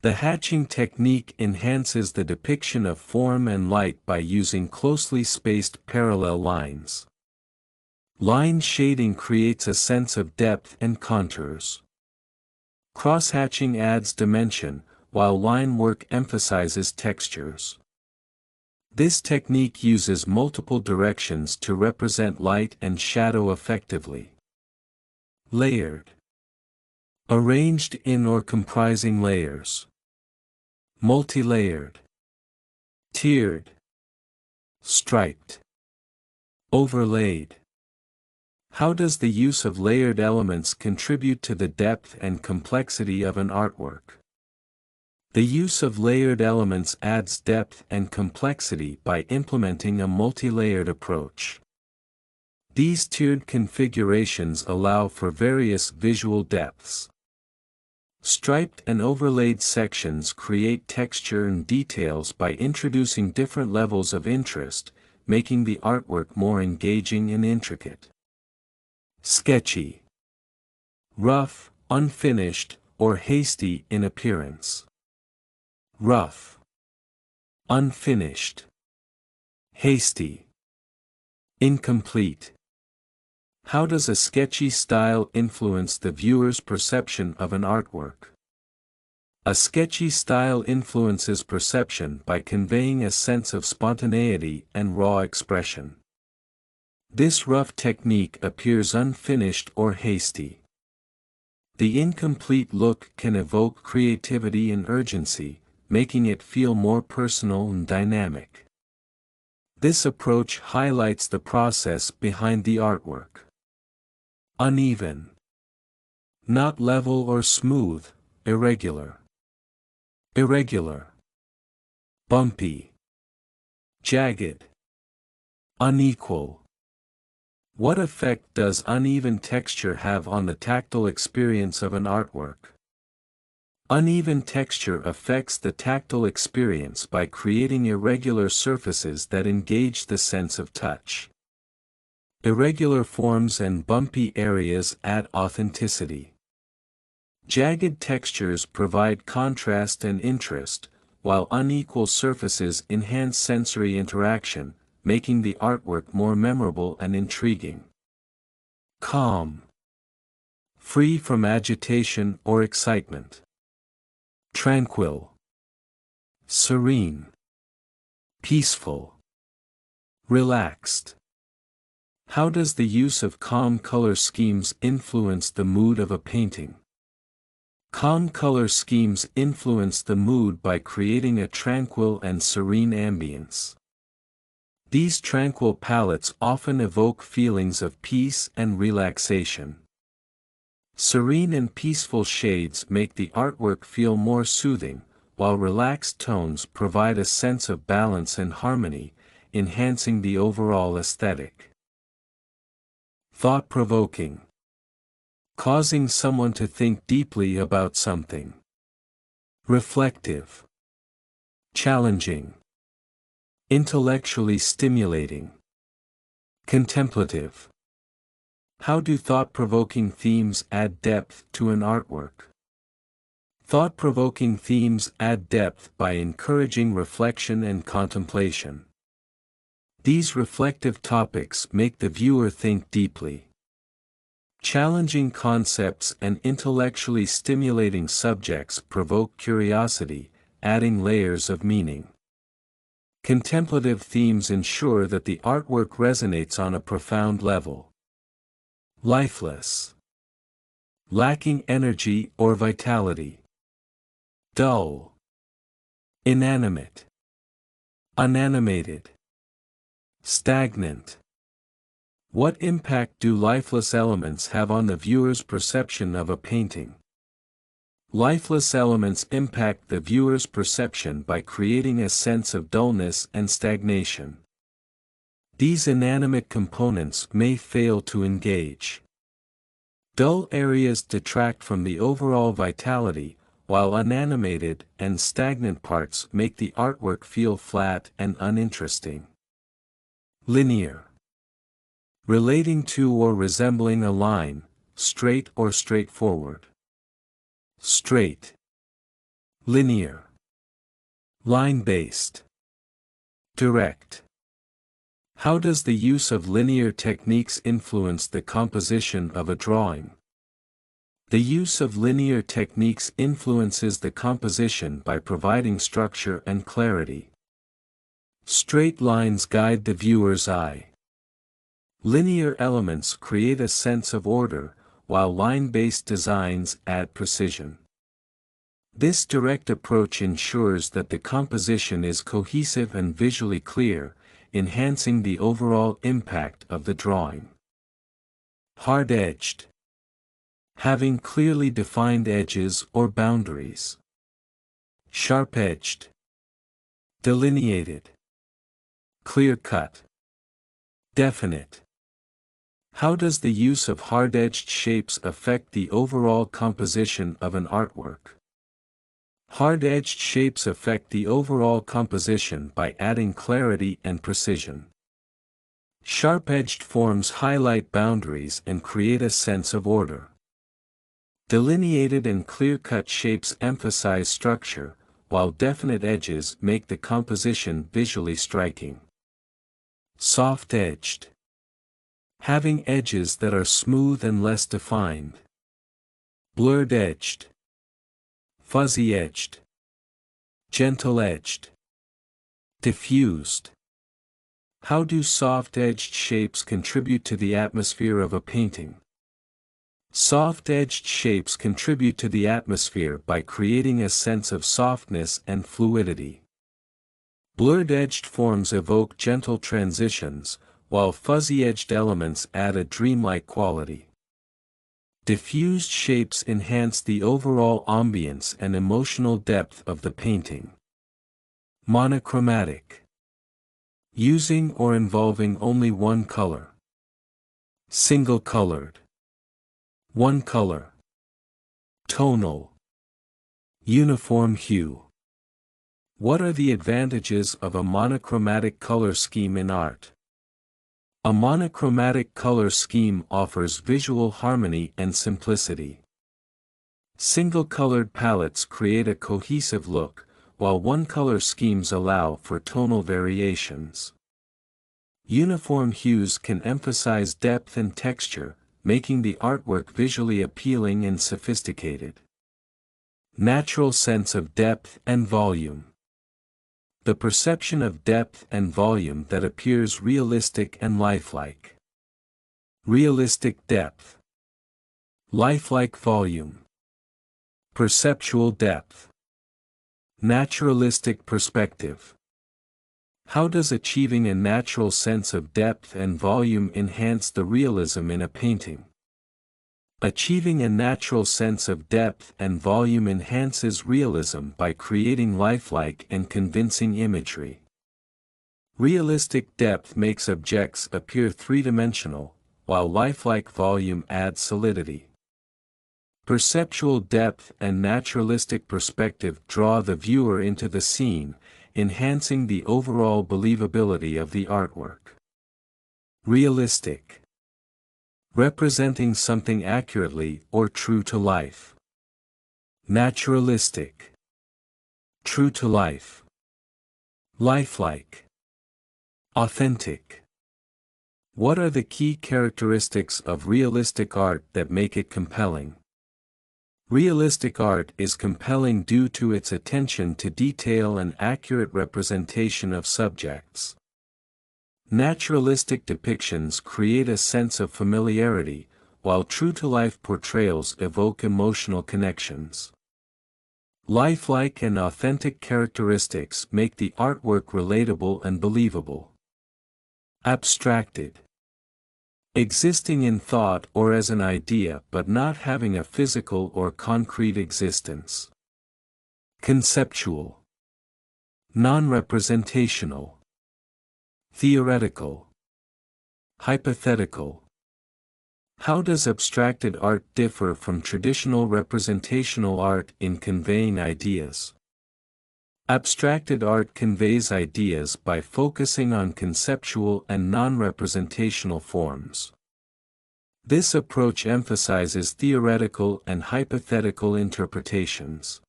The hatching technique enhances the depiction of form and light by using closely spaced parallel lines. Line shading creates a sense of depth and contours. Cross-hatching adds dimension, while line work emphasizes textures. This technique uses multiple directions to represent light and shadow effectively. Layered. Arranged in or comprising layers. Multi-layered. Tiered. Striped. Overlaid. How does the use of layered elements contribute to the depth and complexity of an artwork? The use of layered elements adds depth and complexity by implementing a multi-layered approach. These tiered configurations allow for various visual depths. Striped and overlaid sections create texture and details by introducing different levels of interest, making the artwork more engaging and intricate. Sketchy. Rough, unfinished, or hasty in appearance. Rough. Unfinished. Hasty. Incomplete. How does a sketchy style influence the viewer's perception of an artwork? A sketchy style influences perception by conveying a sense of spontaneity and raw expression. This rough technique appears unfinished or hasty. The incomplete look can evoke creativity and urgency, making it feel more personal and dynamic. This approach highlights the process behind the artwork. Uneven. Not level or smooth, irregular. Irregular. Bumpy. Jagged. Unequal. What effect does uneven texture have on the tactile experience of an artwork? Uneven texture affects the tactile experience by creating irregular surfaces that engage the sense of touch. Irregular forms and bumpy areas add authenticity. Jagged textures provide contrast and interest, while unequal surfaces enhance sensory interaction, making the artwork more memorable and intriguing. Calm. Free from agitation or excitement. Tranquil. Serene. Peaceful. Relaxed. How does the use of calm color schemes influence the mood of a painting? Calm color schemes influence the mood by creating a tranquil and serene ambience. These tranquil palettes often evoke feelings of peace and relaxation. Serene and peaceful shades make the artwork feel more soothing, while relaxed tones provide a sense of balance and harmony, enhancing the overall aesthetic. Thought-provoking. Causing someone to think deeply about something. Reflective. Challenging. Intellectually stimulating. Contemplative. How do thought-provoking themes add depth to an artwork? Thought-provoking themes add depth by encouraging reflection and contemplation. These reflective topics make the viewer think deeply. Challenging concepts and intellectually stimulating subjects provoke curiosity, adding layers of meaning. Contemplative themes ensure that the artwork resonates on a profound level. Lifeless. Lacking energy or vitality. Dull. Inanimate. Unanimated. Stagnant. What impact do lifeless elements have on the viewer's perception of a painting? Lifeless elements impact the viewer's perception by creating a sense of dullness and stagnation. These inanimate components may fail to engage. Dull areas detract from the overall vitality, while unanimated and stagnant parts make the artwork feel flat and uninteresting. Linear. Relating to or resembling a line, straight or straightforward. Straight. Linear. Line-based. Direct. How does the use of linear techniques influence the composition of a drawing? The use of linear techniques influences the composition by providing structure and clarity. Straight lines guide the viewer's eye. Linear elements create a sense of order, while line-based designs add precision. This direct approach ensures that the composition is cohesive and visually clear, enhancing the overall impact of the drawing. Hard-edged. Having clearly defined edges or boundaries. Sharp-edged. Delineated. Clear-cut. Definite. How does the use of hard-edged shapes affect the overall composition of an artwork? Hard-edged shapes affect the overall composition by adding clarity and precision. Sharp-edged forms highlight boundaries and create a sense of order. Delineated and clear-cut shapes emphasize structure, while definite edges make the composition visually striking. Soft-edged. Having edges that are smooth and less defined. Blurred-edged. Fuzzy-edged. Gentle-edged. Diffused. How do soft-edged shapes contribute to the atmosphere of a painting? Soft-edged shapes contribute to the atmosphere by creating a sense of softness and fluidity. Blurred-edged forms evoke gentle transitions, while fuzzy-edged elements add a dreamlike quality. Diffused shapes enhance the overall ambience and emotional depth of the painting. Monochromatic. Using or involving only one color. Single-colored. One color. Tonal. Uniform hue. What are the advantages of a monochromatic color scheme in art? A monochromatic color scheme offers visual harmony and simplicity. Single-colored palettes create a cohesive look, while one-color schemes allow for tonal variations. Uniform hues can emphasize depth and texture, making the artwork visually appealing and sophisticated. Natural sense of depth and volume. The perception of depth and volume that appears realistic and lifelike. Realistic depth. Lifelike volume. Perceptual depth. Naturalistic perspective. How does achieving a natural sense of depth and volume enhance the realism in a painting? Achieving a natural sense of depth and volume enhances realism by creating lifelike and convincing imagery. Realistic depth makes objects appear three-dimensional, while lifelike volume adds solidity. Perceptual depth and naturalistic perspective draw the viewer into the scene, enhancing the overall believability of the artwork. Realistic. Representing something accurately or true to life. Naturalistic. True to life. Lifelike. Authentic. What are the key characteristics of realistic art that make it compelling? Realistic art is compelling due to its attention to detail and accurate representation of subjects. Naturalistic depictions create a sense of familiarity, while true-to-life portrayals evoke emotional connections. Lifelike and authentic characteristics make the artwork relatable and believable. Abstracted. Existing in thought or as an idea but not having a physical or concrete existence. Conceptual. Non-representational. Theoretical. Hypothetical. How does abstracted art differ from traditional representational art in conveying ideas? Abstracted art conveys ideas by focusing on conceptual and non-representational forms. This approach emphasizes theoretical and hypothetical interpretations.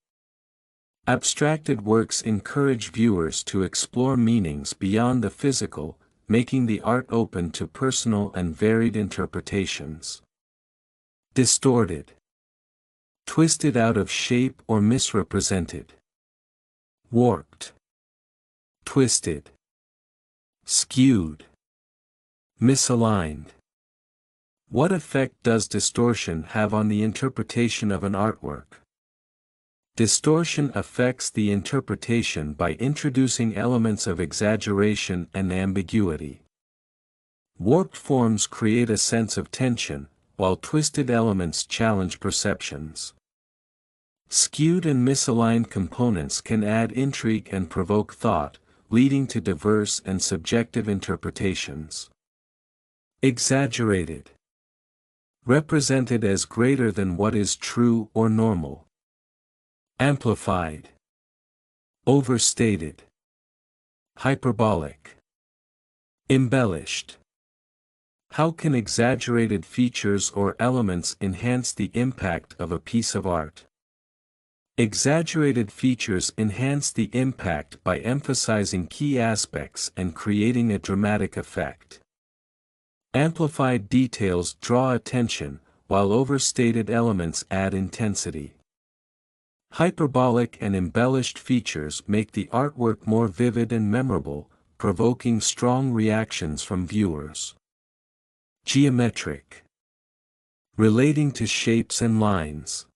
Abstracted works encourage viewers to explore meanings beyond the physical, making the art open to personal and varied interpretations. Distorted. Twisted out of shape or misrepresented. Warped. Twisted. Skewed. Misaligned. What effect does distortion have on the interpretation of an artwork? Distortion affects the interpretation by introducing elements of exaggeration and ambiguity. Warped forms create a sense of tension, while twisted elements challenge perceptions. Skewed and misaligned components can add intrigue and provoke thought, leading to diverse and subjective interpretations. Exaggerated. Represented as greater than what is true or normal. Amplified. Overstated. Hyperbolic. Embellished. How can exaggerated features or elements enhance the impact of a piece of art? Exaggerated features enhance the impact by emphasizing key aspects and creating a dramatic effect. Amplified details draw attention, while overstated elements add intensity. Hyperbolic and embellished features make the artwork more vivid and memorable, provoking strong reactions from viewers. Geometric. Relating to shapes and lines.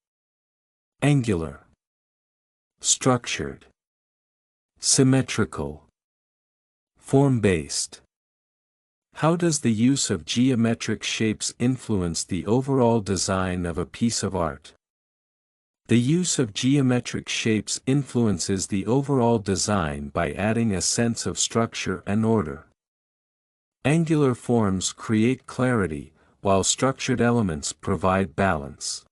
Angular. Structured. Symmetrical. Form-based. How does the use of geometric shapes influence the overall design of a piece of art? The use of geometric shapes influences the overall design by adding a sense of structure and order. Angular forms create clarity, while structured elements provide balance.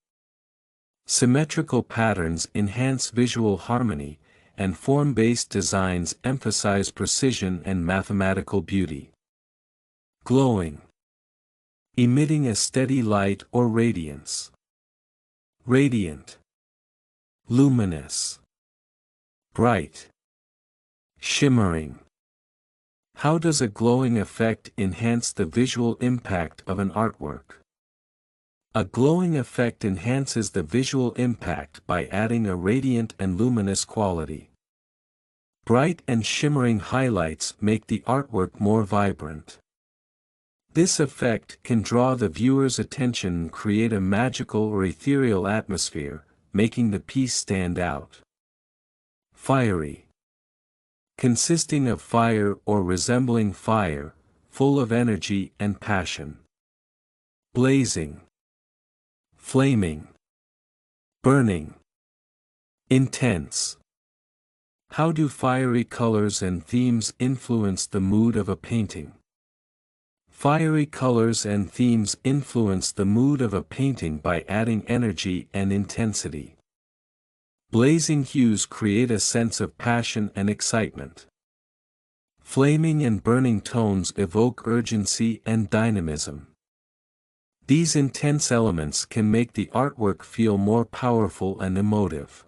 Symmetrical patterns enhance visual harmony, and form-based designs emphasize precision and mathematical beauty. Glowing. Emitting a steady light or radiance. Radiant. Luminous. Bright. Shimmering. How does a glowing effect enhance the visual impact of an artwork? A glowing effect enhances the visual impact by adding a radiant and luminous quality. Bright and shimmering highlights make the artwork more vibrant. This effect can draw the viewer's attention and create a magical or ethereal atmosphere, making the piece stand out. Fiery. Consisting of fire or resembling fire, full of energy and passion. Blazing. Flaming. Burning. Intense. How do fiery colors and themes influence the mood of a painting? Fiery colors and themes influence the mood of a painting by adding energy and intensity. Blazing hues create a sense of passion and excitement. Flaming and burning tones evoke urgency and dynamism. These intense elements can make the artwork feel more powerful and emotive.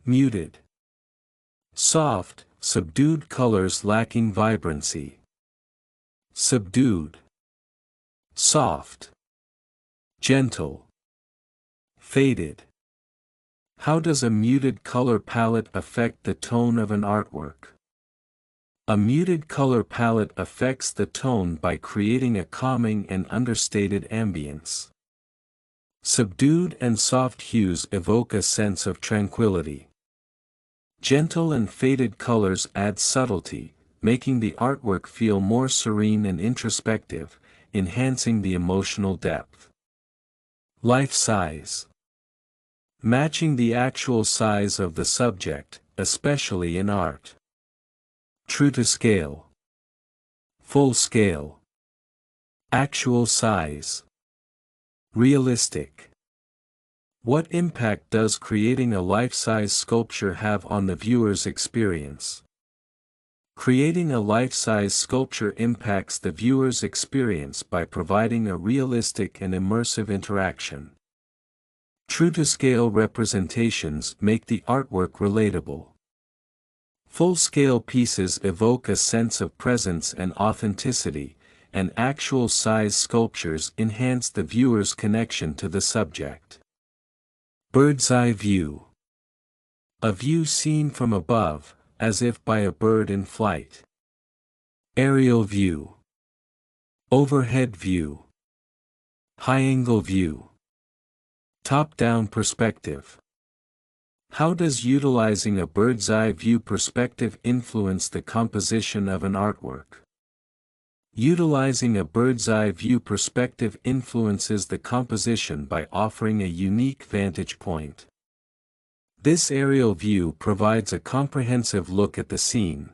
Muted. Soft, subdued colors lacking vibrancy. Subdued. Soft. Gentle. Faded. How does a muted color palette affect the tone of an artwork? A muted color palette affects the tone by creating a calming and understated ambience. Subdued and soft hues evoke a sense of tranquility. Gentle and faded colors add subtlety, making the artwork feel more serene and introspective, enhancing the emotional depth. Life size. Matching the actual size of the subject, especially in art. True to scale. Full scale. Actual size. Realistic. What impact does creating a life-size sculpture have on the viewer's experience? Creating a life-size sculpture impacts the viewer's experience by providing a realistic and immersive interaction. True-to-scale representations make the artwork relatable. Full-scale pieces evoke a sense of presence and authenticity, and actual-size sculptures enhance the viewer's connection to the subject. Bird's-eye view. A view seen from above, as if by a bird in flight. Aerial view. Overhead view. High-angle view. Top-down perspective. How does utilizing a bird's-eye view perspective influence the composition of an artwork? Utilizing a bird's-eye view perspective influences the composition by offering a unique vantage point. This aerial view provides a comprehensive look at the scene.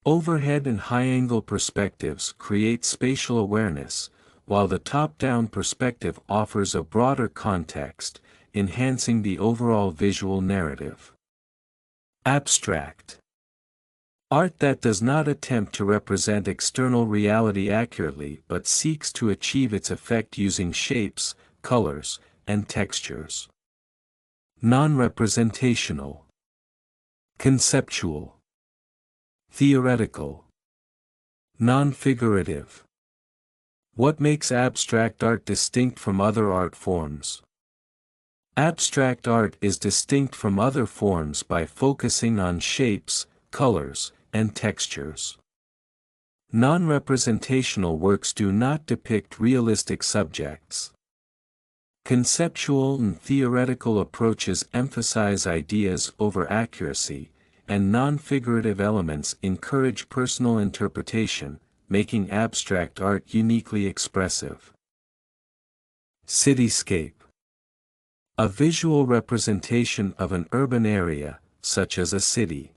Overhead and high-angle perspectives create spatial awareness, while the top-down perspective offers a broader context, enhancing the overall visual narrative. Abstract. Art that does not attempt to represent external reality accurately but seeks to achieve its effect using shapes, colors, and textures. Non-representational. Conceptual. Theoretical. Non-figurative. What makes abstract art distinct from other art forms? Abstract art is distinct from other forms by focusing on shapes, colors, and textures. Non-representational works do not depict realistic subjects. Conceptual and theoretical approaches emphasize ideas over accuracy, and non-figurative elements encourage personal interpretation, making abstract art uniquely expressive. Cityscape. A visual representation of an urban area, such as a city.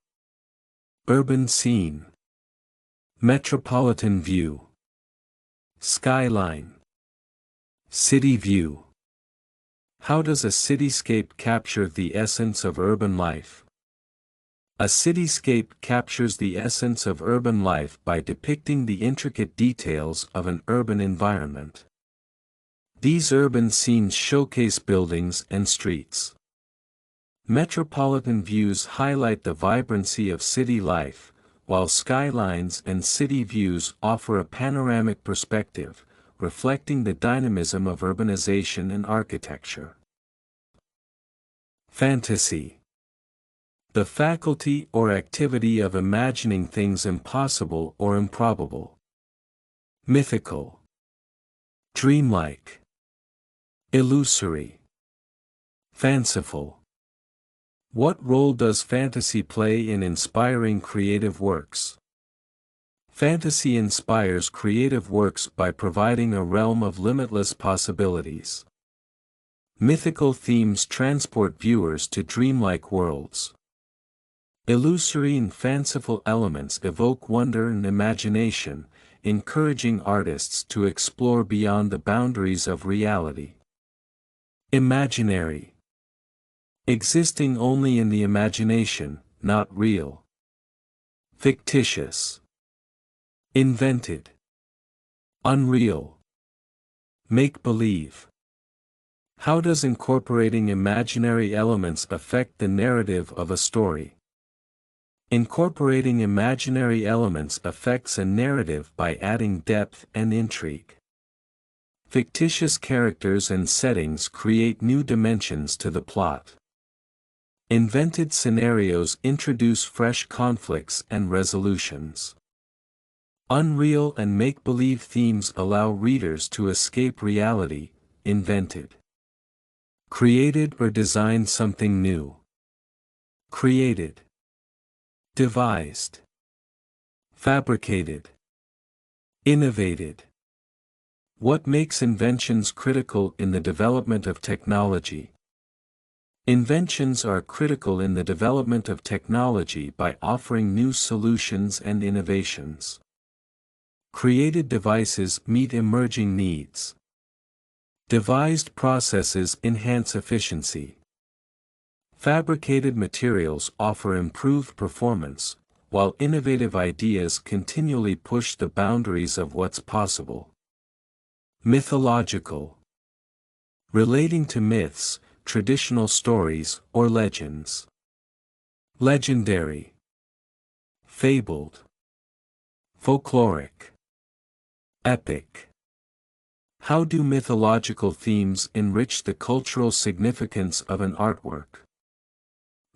Urban scene. Metropolitan view. Skyline. City view. How does a cityscape capture the essence of urban life? A cityscape captures the essence of urban life by depicting the intricate details of an urban environment. These urban scenes showcase buildings and streets. Metropolitan views highlight the vibrancy of city life, while skylines and city views offer a panoramic perspective, reflecting the dynamism of urbanization and architecture. Fantasy. The faculty or activity of imagining things impossible or improbable. Mythical. Dreamlike. Illusory. Fanciful. What role does fantasy play in inspiring creative works? Fantasy inspires creative works by providing a realm of limitless possibilities. Mythical themes transport viewers to dreamlike worlds. Illusory and fanciful elements evoke wonder and imagination, encouraging artists to explore beyond the boundaries of reality. Imaginary. Existing only in the imagination, not real. Fictitious. Invented. Unreal. Make-believe. How does incorporating imaginary elements affect the narrative of a story? Incorporating imaginary elements affects a narrative by adding depth and intrigue. Fictitious characters and settings create new dimensions to the plot. Invented scenarios introduce fresh conflicts and resolutions. Unreal and make-believe themes allow readers to escape reality. Invented. Created or designed something new. Created. Devised. Fabricated. Innovated. What makes inventions critical in the development of technology? Inventions are critical in the development of technology by offering new solutions and innovations. Created devices meet emerging needs. Devised processes enhance efficiency. Fabricated materials offer improved performance, while innovative ideas continually push the boundaries of what's possible. Mythological. Relating to myths, traditional stories, or legends. Legendary. Fabled. Folkloric. Epic. How do mythological themes enrich the cultural significance of an artwork?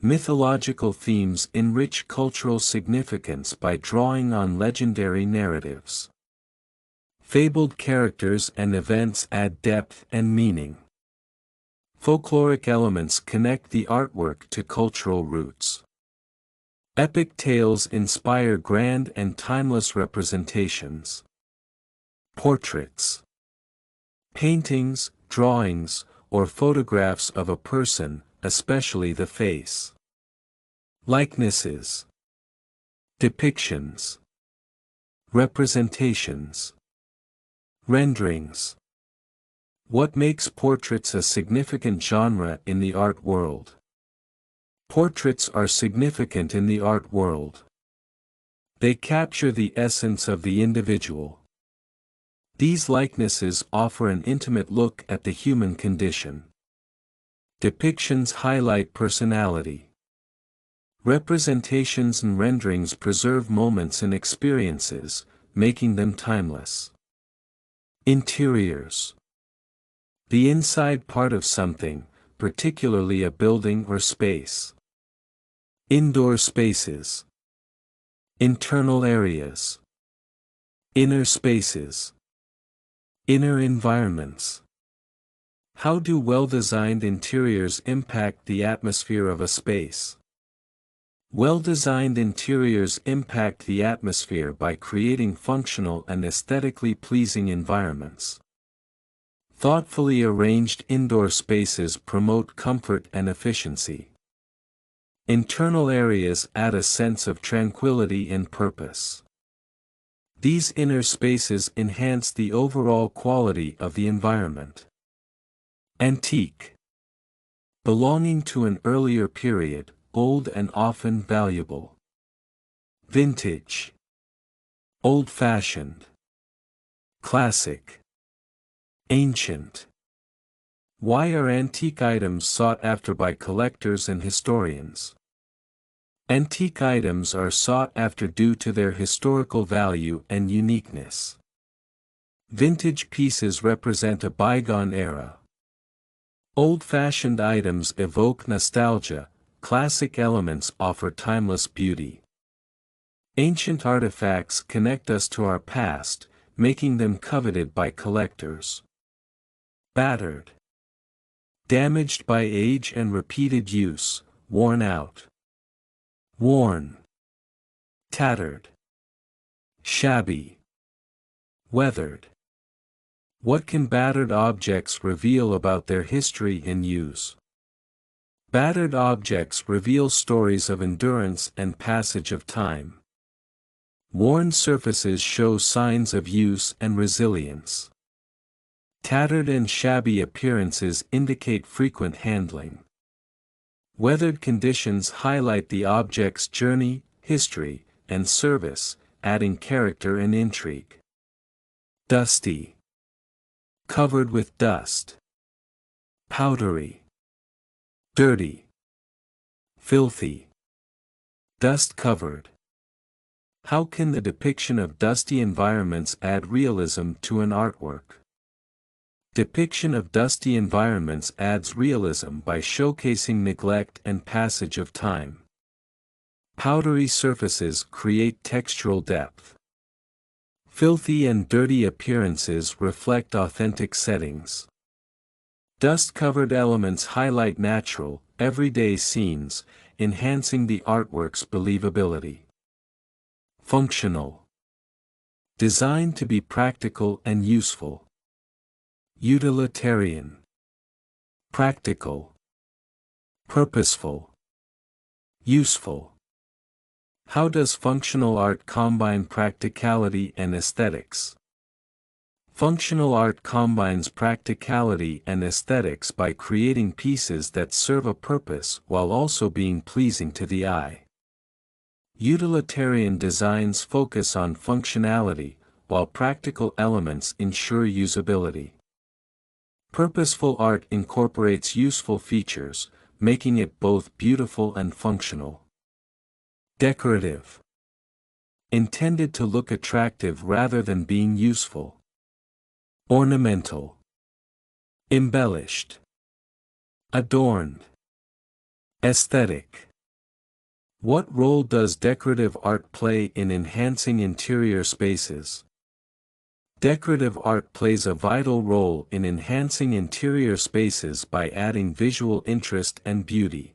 Mythological themes enrich cultural significance by drawing on legendary narratives. Fabled characters and events add depth and meaning. Folkloric elements connect the artwork to cultural roots. Epic tales inspire grand and timeless representations. Portraits. Paintings, drawings, or photographs of a person, especially the face. Likenesses. Depictions. Representations. Renderings. What makes portraits a significant genre in the art world? Portraits are significant in the art world. They capture the essence of the individual. These likenesses offer an intimate look at the human condition. Depictions highlight personality. Representations and renderings preserve moments and experiences, making them timeless. Interiors. The inside part of something, particularly a building or space. Indoor spaces. Internal areas. Inner spaces. Inner environments. How do well-designed interiors impact the atmosphere of a space? Well-designed interiors impact the atmosphere by creating functional and aesthetically pleasing environments. Thoughtfully arranged indoor spaces promote comfort and efficiency. Internal areas add a sense of tranquility and purpose. These inner spaces enhance the overall quality of the environment. Antique. Belonging to an earlier period, old and often valuable. Vintage. Old-fashioned. Classic. Ancient. Why are antique items sought after by collectors and historians? Antique items are sought after due to their historical value and uniqueness. Vintage pieces represent a bygone era. Old-fashioned items evoke nostalgia, classic elements offer timeless beauty. Ancient artifacts connect us to our past, making them coveted by collectors. Battered. Damaged by age and repeated use, worn out. Worn. Tattered. Shabby. Weathered. What can battered objects reveal about their history and use? Battered objects reveal stories of endurance and passage of time. Worn surfaces show signs of use and resilience. Tattered and shabby appearances indicate frequent handling. Weathered conditions highlight the object's journey, history, and service, adding character and intrigue. Dusty. Covered with dust. Powdery. Dirty. Filthy. Dust-covered. How can the depiction of dusty environments add realism to an artwork? Depiction of dusty environments adds realism by showcasing neglect and passage of time. Powdery surfaces create textural depth. Filthy and dirty appearances reflect authentic settings. Dust-covered elements highlight natural, everyday scenes, enhancing the artwork's believability. Functional. Designed to be practical and useful. utilitarian, practical, purposeful, useful. How does functional art combine practicality and aesthetics? Functional art combines practicality and aesthetics by creating pieces that serve a purpose while also being pleasing to the eye. Utilitarian designs focus on functionality, while practical elements ensure usability. Purposeful art incorporates useful features, making it both beautiful and functional. Decorative. Intended to look attractive rather than being useful. Ornamental. Embellished. Adorned. Aesthetic. What role does decorative art play in enhancing interior spaces? Decorative art plays a vital role in enhancing interior spaces by adding visual interest and beauty.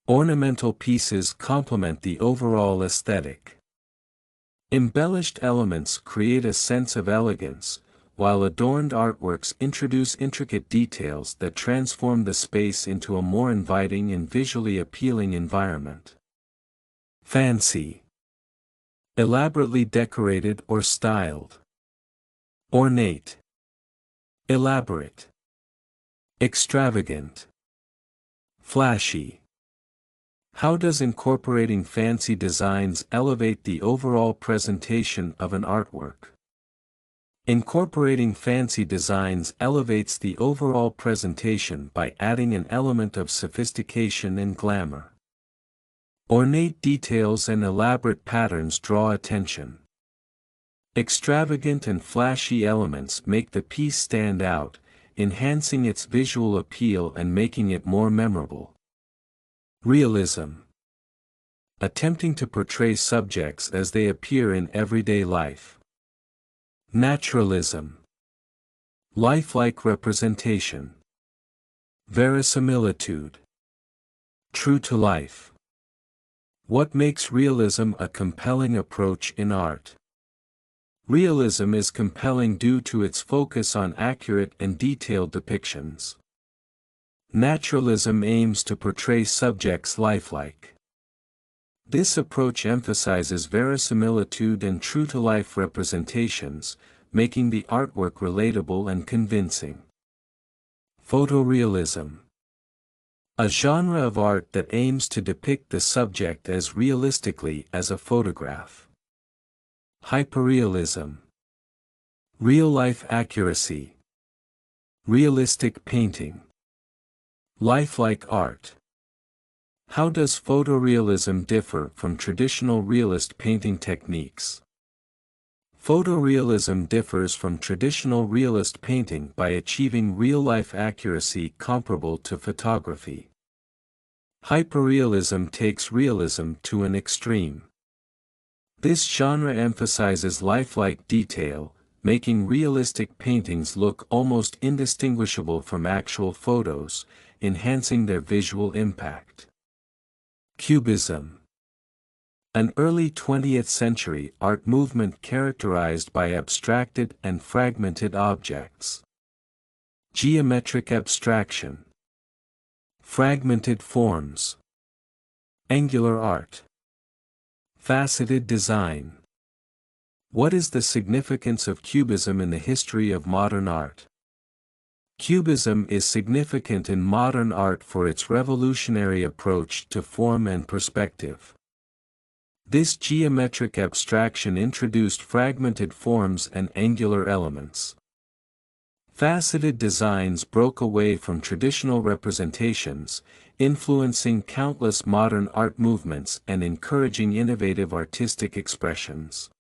Ornamental pieces complement the overall aesthetic. Embellished elements create a sense of elegance, while adorned artworks introduce intricate details that transform the space into a more inviting and visually appealing environment. Fancy. Elaborately decorated or styled. Ornate. Elaborate. Extravagant. Flashy. How does incorporating fancy designs elevate the overall presentation of an artwork? Incorporating fancy designs elevates the overall presentation by adding an element of sophistication and glamour. Ornate details and elaborate patterns draw attention. Extravagant and flashy elements make the piece stand out, enhancing its visual appeal and making it more memorable. Realism. Attempting to portray subjects as they appear in everyday life. Naturalism. Lifelike representation. Verisimilitude. True to life. What makes realism a compelling approach in art? Realism is compelling due to its focus on accurate and detailed depictions. Naturalism aims to portray subjects lifelike. This approach emphasizes verisimilitude and true-to-life representations, making the artwork relatable and convincing. Photorealism. A genre of art that aims to depict the subject as realistically as a photograph. Hyperrealism. Real-life accuracy. Realistic painting. Lifelike art. How does photorealism differ from traditional realist painting techniques? Photorealism differs from traditional realist painting by achieving real-life accuracy comparable to photography. Hyperrealism takes realism to an extreme. This genre emphasizes lifelike detail, making realistic paintings look almost indistinguishable from actual photos, enhancing their visual impact. Cubism. An early 20th century art movement characterized by abstracted and fragmented objects. Geometric abstraction. Fragmented forms. Angular art. Faceted design. What is the significance of Cubism in the history of modern art? Cubism is significant in modern art for its revolutionary approach to form and perspective. This geometric abstraction introduced fragmented forms and angular elements. Faceted designs broke away from traditional representations, influencing countless modern art movements and encouraging innovative artistic expressions.